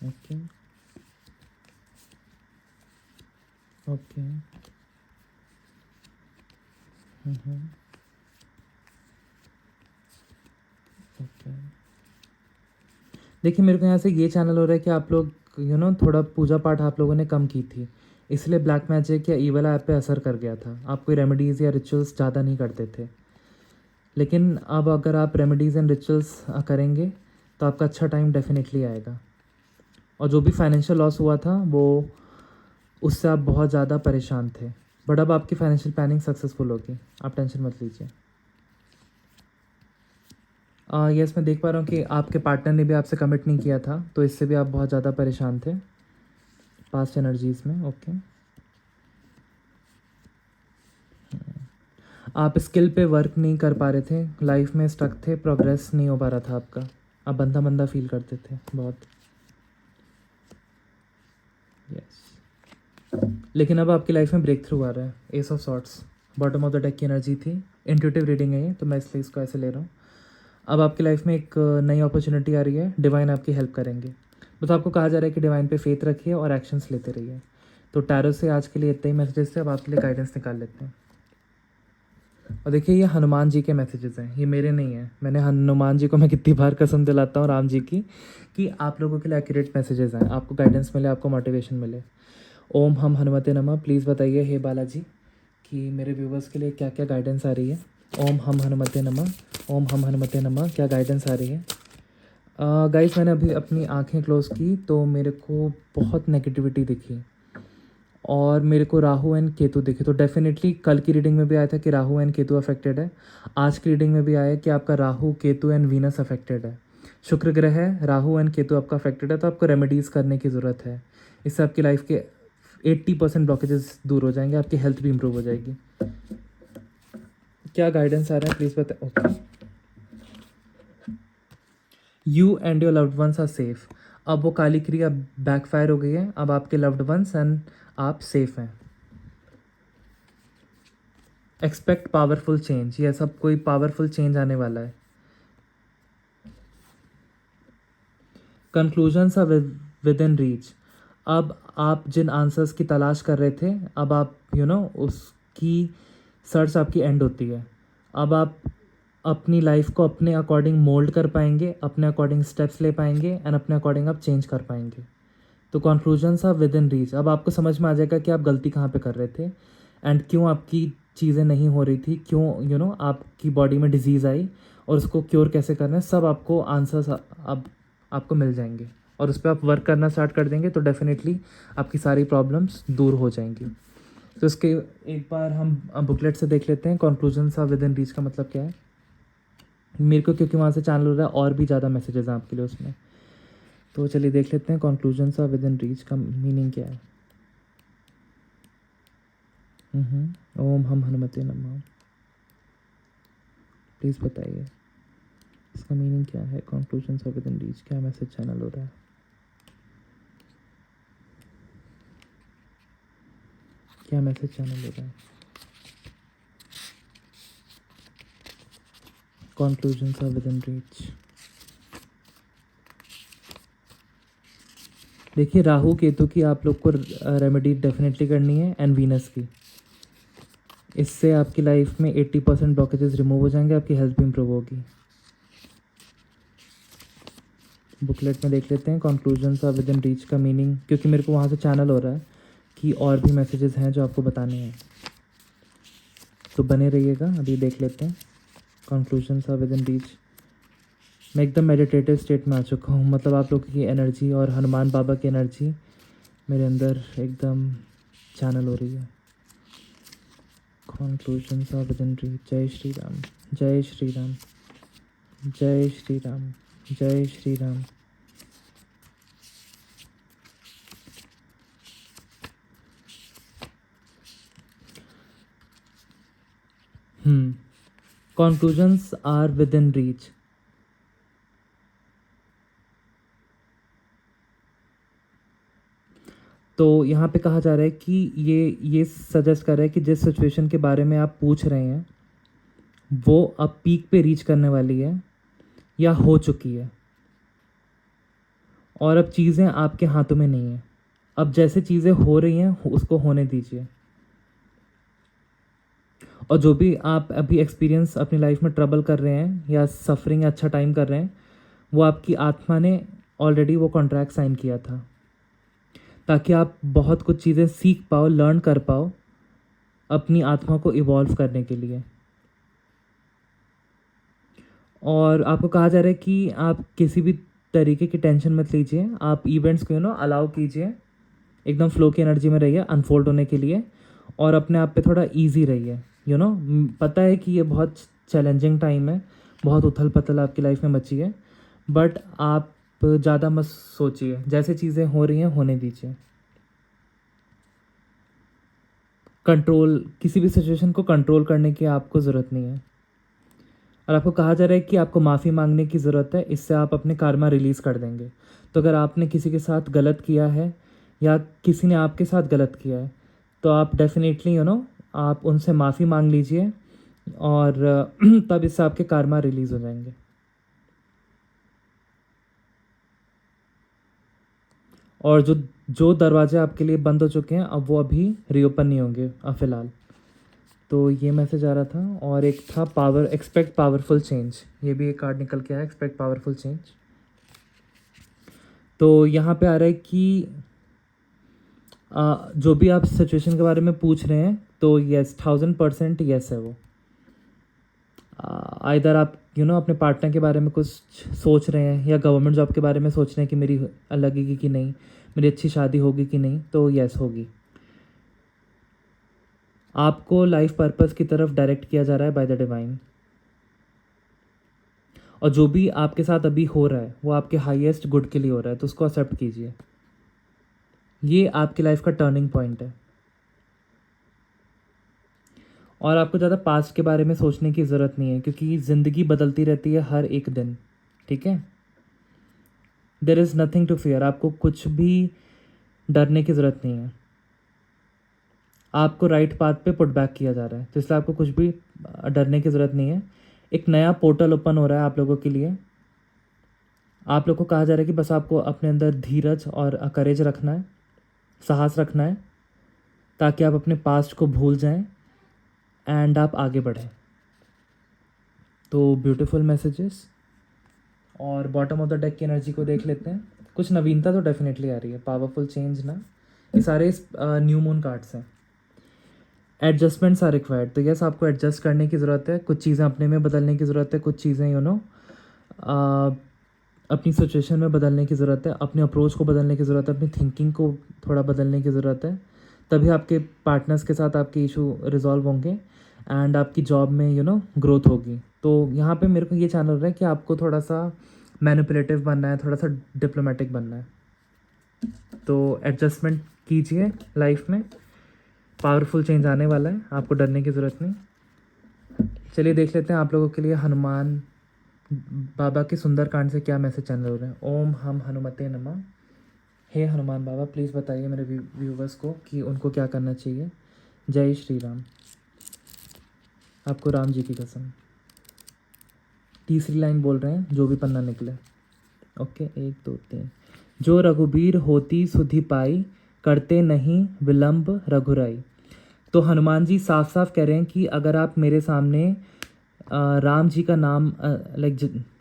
ओके ओके। ओके। देखिए मेरे को यहाँ से ये चैनल हो रहा है कि आप लोग थोड़ा पूजा पाठ आप लोगों ने कम की थी, इसलिए ब्लैक मैजिक या ईवल आप पे असर कर गया था। आप कोई रेमेडीज़ या रिचुअल्स ज़्यादा नहीं करते थे, लेकिन अब अगर आप रेमेडीज़ एंड रिचुअल्स करेंगे तो आपका अच्छा टाइम डेफिनेटली आएगा। और जो भी फाइनेंशियल लॉस हुआ था वो उससे आप बहुत ज़्यादा परेशान थे, बट अब आपकी फाइनेंशियल प्लानिंग सक्सेसफुल होगी, आप टेंशन मत लीजिए। यस, मैं देख पा रहा हूँ कि आपके पार्टनर ने भी आपसे कमिट नहीं किया था, तो इससे भी आप बहुत ज़्यादा परेशान थे पास्ट एनर्जीज़ में। ओके, आप स्किल पे वर्क नहीं कर पा रहे थे, लाइफ में स्टक थे, प्रोग्रेस नहीं हो पा रहा था आपका, आप बंदा बंदा फील करते थे बहुत। यस, लेकिन अब आपकी लाइफ में ब्रेक थ्रू आ रहा है। Ace of swords bottom of the deck की एनर्जी थी, इंट्यूटिव रीडिंग है ये, तो मैं इसलिए इसको ऐसे ले रहा हूँ। अब आपकी लाइफ में एक नई अपॉर्चुनिटी आ रही है, डिवाइन आपकी हेल्प करेंगे। बस आपको कहा जा रहा है कि डिवाइन पे फेथ रखिए और एक्शंस लेते रहिए। तो टैरो से आज के लिए इतने ही मैसेजेस थे, अब आपके लिए गाइडेंस निकाल लेते हैं। और देखिए ये हनुमान जी के मैसेजेस हैं, ये मेरे नहीं हैं। मैंने हनुमान जी को मैं कितनी बार कसम दिलाता हूँ, राम जी की, कि आप लोगों के लिए एक्यूरेट मैसेजेस हैं, आपको गाइडेंस मिले, आपको मोटिवेशन मिले। ओम हम हनुमते नमः। प्लीज़ बताइए हे बालाजी कि मेरे व्यूवर्स के लिए क्या क्या गाइडेंस आ रही है। ओम हम हनुमते नमः, ओम हम हनुमते नमः, क्या गाइडेंस आ रही है। गाइस मैंने अभी अपनी आंखें क्लोज़ की तो मेरे को बहुत नेगेटिविटी दिखी और मेरे को राहु एंड केतु दिखे। तो डेफिनेटली कल की रीडिंग में भी आया था कि राहु एंड केतु अफेक्टेड है, आज की रीडिंग में भी आया है कि आपका Rahu Ketu and Venus affected है। शुक्र ग्रह है, राहु एंड केतु आपका अफेक्टेड है, तो आपको रेमेडीज़ करने की ज़रूरत है। इससे आपकी लाइफ के 80% ब्लॉकेजेस दूर हो जाएंगे, आपकी हेल्थ भी इंप्रूव हो जाएगी। क्या गाइडेंस आ रहा है प्लीज़ बताएं। Okay, you and your loved ones are safe. अब वो काली क्रिया बैकफायर हो गई है, अब आपके लव्ड वंस एंड आप सेफ हैं। एक्सपेक्ट पावरफुल चेंज, ये सब कोई पावरफुल चेंज आने वाला है। Conclusions are within reach. अब आप जिन आंसर्स की तलाश कर रहे थे, अब आप उसकी सर्च आपकी एंड होती है। अब आप अपनी लाइफ को अपने अकॉर्डिंग मोल्ड कर पाएंगे, अपने अकॉर्डिंग स्टेप्स ले पाएंगे एंड अपने अकॉर्डिंग आप चेंज कर पाएंगे। तो conclusions are within reach. अब आपको समझ में आ जाएगा कि आप गलती कहाँ पे कर रहे थे एंड क्यों आपकी चीज़ें नहीं हो रही थी, क्यों आपकी बॉडी में डिजीज़ आई और उसको क्योर कैसे करना है। सब आपको आंसर्स अब आपको मिल जाएंगे और उस पर आप वर्क करना स्टार्ट कर देंगे तो डेफिनेटली आपकी सारी प्रॉब्लम्स दूर हो जाएंगी। तो इसके एक बार हम बुकलेट से देख लेते हैं conclusions are within reach का मतलब क्या है। मेरे को क्योंकि वहाँ से चैनल हो रहा है और भी ज़्यादा मैसेजेस हैं आपके लिए उसमें, तो चलिए देख लेते हैं conclusions are within reach का मीनिंग क्या है। ओम हम हनुमते नमः। प्लीज़ बताइए इसका मीनिंग क्या है। Conclusions are within reach, क्या मैसेज चैनल हो रहा है, क्या मैसेज चैनल हो रहा है। Conclusions are within reach. देखिए राहु केतु की आप लोग को रेमेडी डेफिनेटली करनी है एंड वीनस की। इससे आपकी लाइफ में 80% ब्लॉकेजेस रिमूव हो जाएंगे, आपकी हेल्थ भी इंप्रूव होगी। बुकलेट में देख लेते हैं conclusions are within reach का मीनिंग, क्योंकि मेरे को वहाँ से चैनल हो रहा है कि और भी मैसेजेस हैं जो आपको बताने हैं, तो बने रहिएगा। अभी देख लेते हैं conclusions are within reach. मैं एकदम मेडिटेटिव स्टेट में आ चुका हूँ, मतलब आप लोगों की एनर्जी और हनुमान बाबा की एनर्जी मेरे अंदर एकदम चैनल हो रही है। Conclusions are within reach. जय श्री राम, जय श्री राम, जय श्री राम, जय Shri Ram. Conclusions are within reach. तो यहाँ पे कहा जा रहा है कि ये सजेस्ट कर रहा है कि जिस सिचुएशन के बारे में आप पूछ रहे हैं वो अब पीक पे रीच करने वाली है या हो चुकी है, और अब चीज़ें आपके हाथों में नहीं हैं। अब जैसे चीज़ें हो रही हैं उसको होने दीजिए। और जो भी आप अभी एक्सपीरियंस अपनी लाइफ में ट्रबल कर रहे हैं या सफरिंग या अच्छा टाइम कर रहे हैं, वो आपकी आत्मा ने ऑलरेडी वो कॉन्ट्रैक्ट साइन किया था, ताकि आप बहुत कुछ चीज़ें सीख पाओ, लर्न कर पाओ अपनी आत्मा को इवॉल्व करने के लिए। और आपको कहा जा रहा है कि आप किसी भी तरीके की टेंशन मत लीजिए, आप इवेंट्स को अलाउ कीजिए, एकदम फ्लो की एनर्जी में रहिए अनफोल्ड होने के लिए, और अपने आप पे थोड़ा इजी रहिए। पता है कि ये बहुत चैलेंजिंग टाइम है, बहुत उथल पुथल आपकी लाइफ में मची है, बट आप ज़्यादा मत सोचिए, जैसे चीज़ें हो रही हैं होने दीजिए। कंट्रोल, किसी भी सिचुएशन को कंट्रोल करने की आपको ज़रूरत नहीं है। और आपको कहा जा रहा है कि आपको माफ़ी मांगने की ज़रूरत है, इससे आप अपने कार्मा रिलीज़ कर देंगे। तो अगर आपने किसी के साथ गलत किया है या किसी ने आपके साथ गलत किया है, तो आप डेफिनेटली आप उनसे माफ़ी मांग लीजिए, और तब इससे आपके कार्मा रिलीज़ हो जाएंगे। और जो जो दरवाजे आपके लिए बंद हो चुके हैं, अब वो अभी रीओपन नहीं होंगे अब फ़िलहाल। तो ये मैसेज आ रहा था। और एक था पावर, एक्सपेक्ट पावरफुल चेंज, ये भी एक कार्ड निकल के आया, एक्सपेक्ट पावरफुल चेंज। तो यहाँ पे आ रहा है कि जो भी आप सिचुएशन के बारे में पूछ रहे हैं, तो यस, 1000% यस है वो। इधर आप अपने पार्टनर के बारे में कुछ सोच रहे हैं, या गवर्नमेंट जॉब के बारे में सोच रहे हैं कि मेरी लगेगी कि नहीं, मेरी अच्छी शादी होगी कि नहीं, तो यस होगी। आपको लाइफ पर्पस की तरफ डायरेक्ट किया जा रहा है बाय द डिवाइन। और जो भी आपके साथ अभी हो रहा है वो आपके हाईएस्ट गुड के लिए हो रहा है, तो उसको एक्सेप्ट कीजिए। ये आपकी लाइफ का टर्निंग पॉइंट है। और आपको ज़्यादा पास्ट के बारे में सोचने की ज़रूरत नहीं है, क्योंकि ज़िंदगी बदलती रहती है हर एक दिन, ठीक है। There is nothing to fear, आपको कुछ भी डरने की ज़रूरत नहीं है। आपको राइट पाथ पे पुट बैक किया जा रहा है, तो इसलिए आपको कुछ भी डरने की ज़रूरत नहीं है। एक नया पोर्टल ओपन हो रहा है आप लोगों के लिए। आप लोग को कहा जा रहा है कि बस आपको अपने अंदर धीरज और करेज रखना है, साहस रखना है, ताकि आप अपने पास्ट को भूल जाएं एंड आप आगे बढ़ें। तो ब्यूटीफुल मैसेजेस। और बॉटम ऑफ द डेक की एनर्जी को देख लेते हैं। कुछ नवीनता तो डेफिनेटली आ रही है, पावरफुल चेंज ना, ये सारे न्यू मून कार्ड्स हैं। एडजस्टमेंट्स आर रिक्वायर्ड, तो यस आपको एडजस्ट करने की ज़रूरत है, कुछ चीज़ें अपने में बदलने की ज़रूरत है, कुछ चीज़ें अपनी सिचुएशन में बदलने की ज़रूरत है, अपने अप्रोच को बदलने की ज़रूरत है, अपनी थिंकिंग को थोड़ा बदलने की ज़रूरत है। तभी आपके पार्टनर्स के साथ आपके इशू रिजॉल्व होंगे एंड आपकी जॉब में ग्रोथ होगी। तो यहाँ पे मेरे को ये चैनल रहा है कि आपको थोड़ा सा मैनिपुलेटिव बनना है, थोड़ा सा डिप्लोमेटिक बनना है। तो एडजस्टमेंट कीजिए लाइफ में, पावरफुल चेंज आने वाला है, आपको डरने की ज़रूरत नहीं। चलिए देख लेते हैं आप लोगों के लिए हनुमान बाबा के सुंदरकांड से क्या मैसेज चैनल हो रहे हैं। ओम हम हनुमते नमः। हे हनुमान बाबा, प्लीज़ बताइए मेरे व्यूवर्स को कि उनको क्या करना चाहिए। जय श्री राम। आपको राम जी की कसम। तीसरी लाइन बोल रहे हैं, जो भी पन्ना निकले। ओके, 1 2 3। जो रघुबीर होती सुधि पाई, करते नहीं विलंब रघुराई। तो हनुमान जी साफ साफ कह रहे हैं कि अगर आप मेरे सामने राम जी का नाम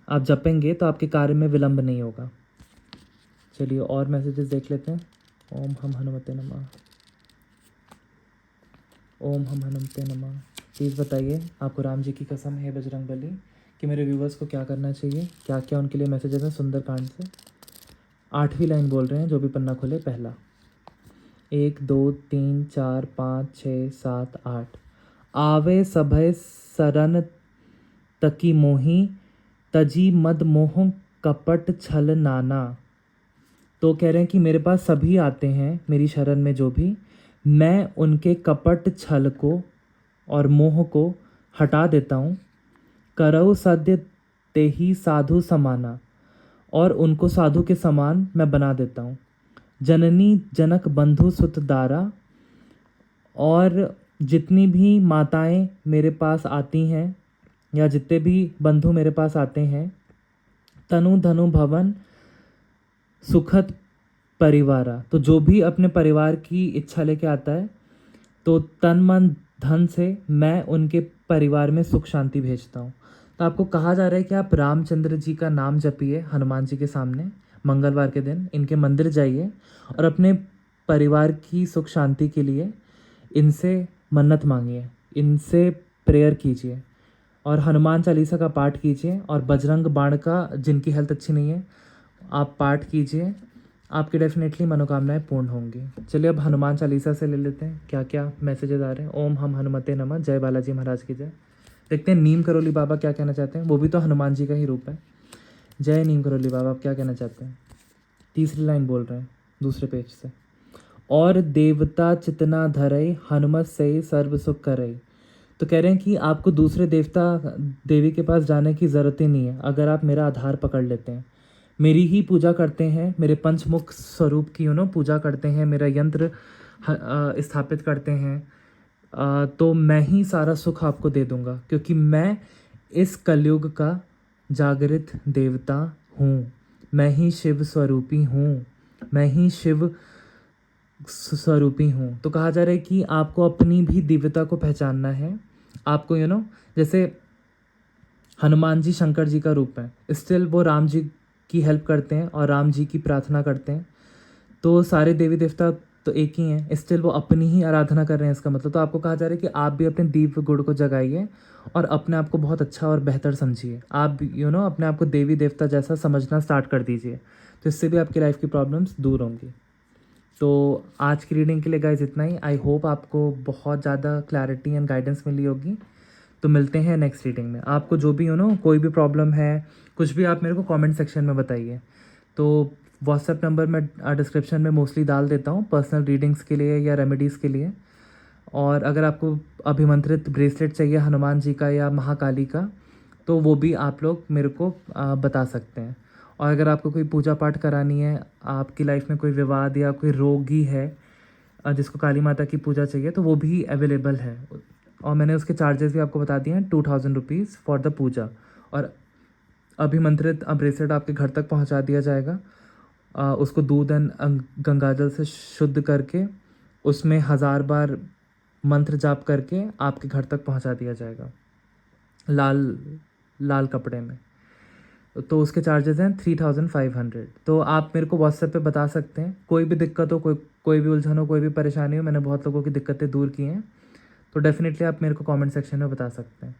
आप जपेंगे तो आपके कार्य में विलंब नहीं होगा। चलिए और मैसेजेस देख लेते हैं। ओम हम हनुमते नमः। ओम हम हनुमते नमः। प्लीज़ बताइए, आपको राम जी की कसम है बजरंग बली, कि मेरे व्यूवर्स को क्या करना चाहिए, क्या क्या उनके लिए मैसेजेस हैं सुंदरकांड से। 8वीं लाइन बोल रहे हैं, जो भी पन्ना खोले पहला। 1 2 3 4 5 6 7 8। आवे सभय सरन तकी मोही, तजी मद मोह कपट छल नाना। तो कह रहे हैं कि मेरे पास सभी आते हैं मेरी शरण में, जो भी, मैं उनके कपट छल को और मोह को हटा देता हूँ। करऊ सद्य तेहि साधु समाना, और उनको साधु के समान मैं बना देता हूँ। जननी जनक बंधु सुत दारा, और जितनी भी माताएं मेरे पास आती हैं या जितने भी बंधु मेरे पास आते हैं, तनु धनु भवन सुखद परिवारा। तो जो भी अपने परिवार की इच्छा लेके आता है, तो तन मन धन से मैं उनके परिवार में सुख शांति भेजता हूँ। तो आपको कहा जा रहा है कि आप रामचंद्र जी का नाम जपिए हनुमान जी के सामने मंगलवार के दिन, इनके मंदिर जाइए और अपने परिवार की सुख शांति के लिए इनसे मन्नत मांगिए, इनसे प्रेयर कीजिए और हनुमान चालीसा का पाठ कीजिए और बजरंग बाण का, जिनकी हेल्थ अच्छी नहीं है, आप पाठ कीजिए, आपकी डेफिनेटली मनोकामनाएं पूर्ण होंगी। चलिए अब हनुमान चालीसा से ले लेते हैं क्या क्या मैसेजेस आ रहे हैं। ओम हम हनुमते नमः, जय बालाजी महाराज की जय। देखते हैं नीम करोली बाबा क्या कहना चाहते हैं, वो भी तो हनुमान जी का ही रूप है। जय नीम करोली बाबा, आप क्या कहना चाहते हैं? तीसरी लाइन बोल रहे हैं दूसरे पेज से, और देवता चितना धरई हनुमत से सर्व सुख करई। तो कह रहे हैं कि आपको दूसरे देवता देवी के पास जाने की ज़रूरत ही नहीं है अगर आप मेरा आधार पकड़ लेते हैं, मेरी ही पूजा करते हैं, मेरे पंचमुख स्वरूप की पूजा करते हैं, मेरा यंत्र स्थापित करते हैं, तो मैं ही सारा सुख आपको दे दूंगा, क्योंकि मैं इस कलयुग का जागृत देवता हूँ, मैं ही शिव स्वरूपी हूँ, मैं ही शिव स्वरूपी हूँ। तो कहा जा रहा है कि आपको अपनी भी दिव्यता को पहचानना है। आपको जैसे हनुमान जी शंकर जी का रूप है, स्टिल वो राम जी की हेल्प करते हैं और राम जी की प्रार्थना करते हैं। तो सारे देवी देवता तो एक ही हैं, स्टिल वो अपनी ही आराधना कर रहे हैं, इसका मतलब। तो आपको कहा जा रहा है कि आप भी अपने दिव्य गुण को जगाइए और अपने आप को बहुत अच्छा और बेहतर समझिए। आप अपने आप को देवी देवता जैसा समझना स्टार्ट कर दीजिए, तो इससे भी आपकी लाइफ की प्रॉब्लम्स दूर होंगी। तो आज की रीडिंग के लिए गाइज इतना ही। आई होप आपको बहुत ज़्यादा क्लैरिटी एंड गाइडेंस मिली होगी। तो मिलते हैं नेक्स्ट रीडिंग में। आपको जो भी कोई भी प्रॉब्लम है, कुछ भी, आप मेरे को कमेंट सेक्शन में बताइए। तो व्हाट्सएप नंबर मैं डिस्क्रिप्शन में मोस्टली डाल देता हूँ पर्सनल रीडिंग्स के लिए या रेमेडीज़ के लिए। और अगर आपको अभिमंत्रित ब्रेसलेट चाहिए हनुमान जी का या महाकाली का, तो वो भी आप लोग मेरे को बता सकते हैं। और अगर आपको कोई पूजा पाठ करानी है, आपकी लाइफ में कोई विवाद या कोई रोगी है जिसको काली माता की पूजा चाहिए, तो वो भी अवेलेबल है। और मैंने उसके चार्जेस भी आपको बता दिए हैं, 2000 रुपीज़ फॉर द पूजा। और अभिमंत्रित ब्रेसलेट आपके घर तक पहुंचा दिया जाएगा। उसको दूध एंड गंगाजल से शुद्ध करके उसमें 1000 बार मंत्र जाप करके आपके घर तक पहुंचा दिया जाएगा, लाल लाल कपड़े में। तो उसके चार्जेस हैं 3500। तो आप मेरे को व्हाट्सएप पे बता सकते हैं, कोई भी दिक्कत हो, कोई भी उलझन हो, कोई भी परेशानी हो। मैंने बहुत लोगों की दिक्कतें दूर की हैं, तो डेफिनेटली आप मेरे को कमेंट सेक्शन में बता सकते हैं,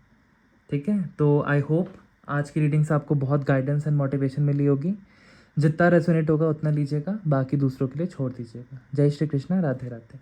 ठीक है। तो आई होप आज की रीडिंग से आपको बहुत गाइडेंस एंड मोटिवेशन मिली होगी। जितना रेजोनेट होगा उतना लीजिएगा, बाकी दूसरों के लिए छोड़ दीजिएगा। जय श्री कृष्णा, राधे राधे।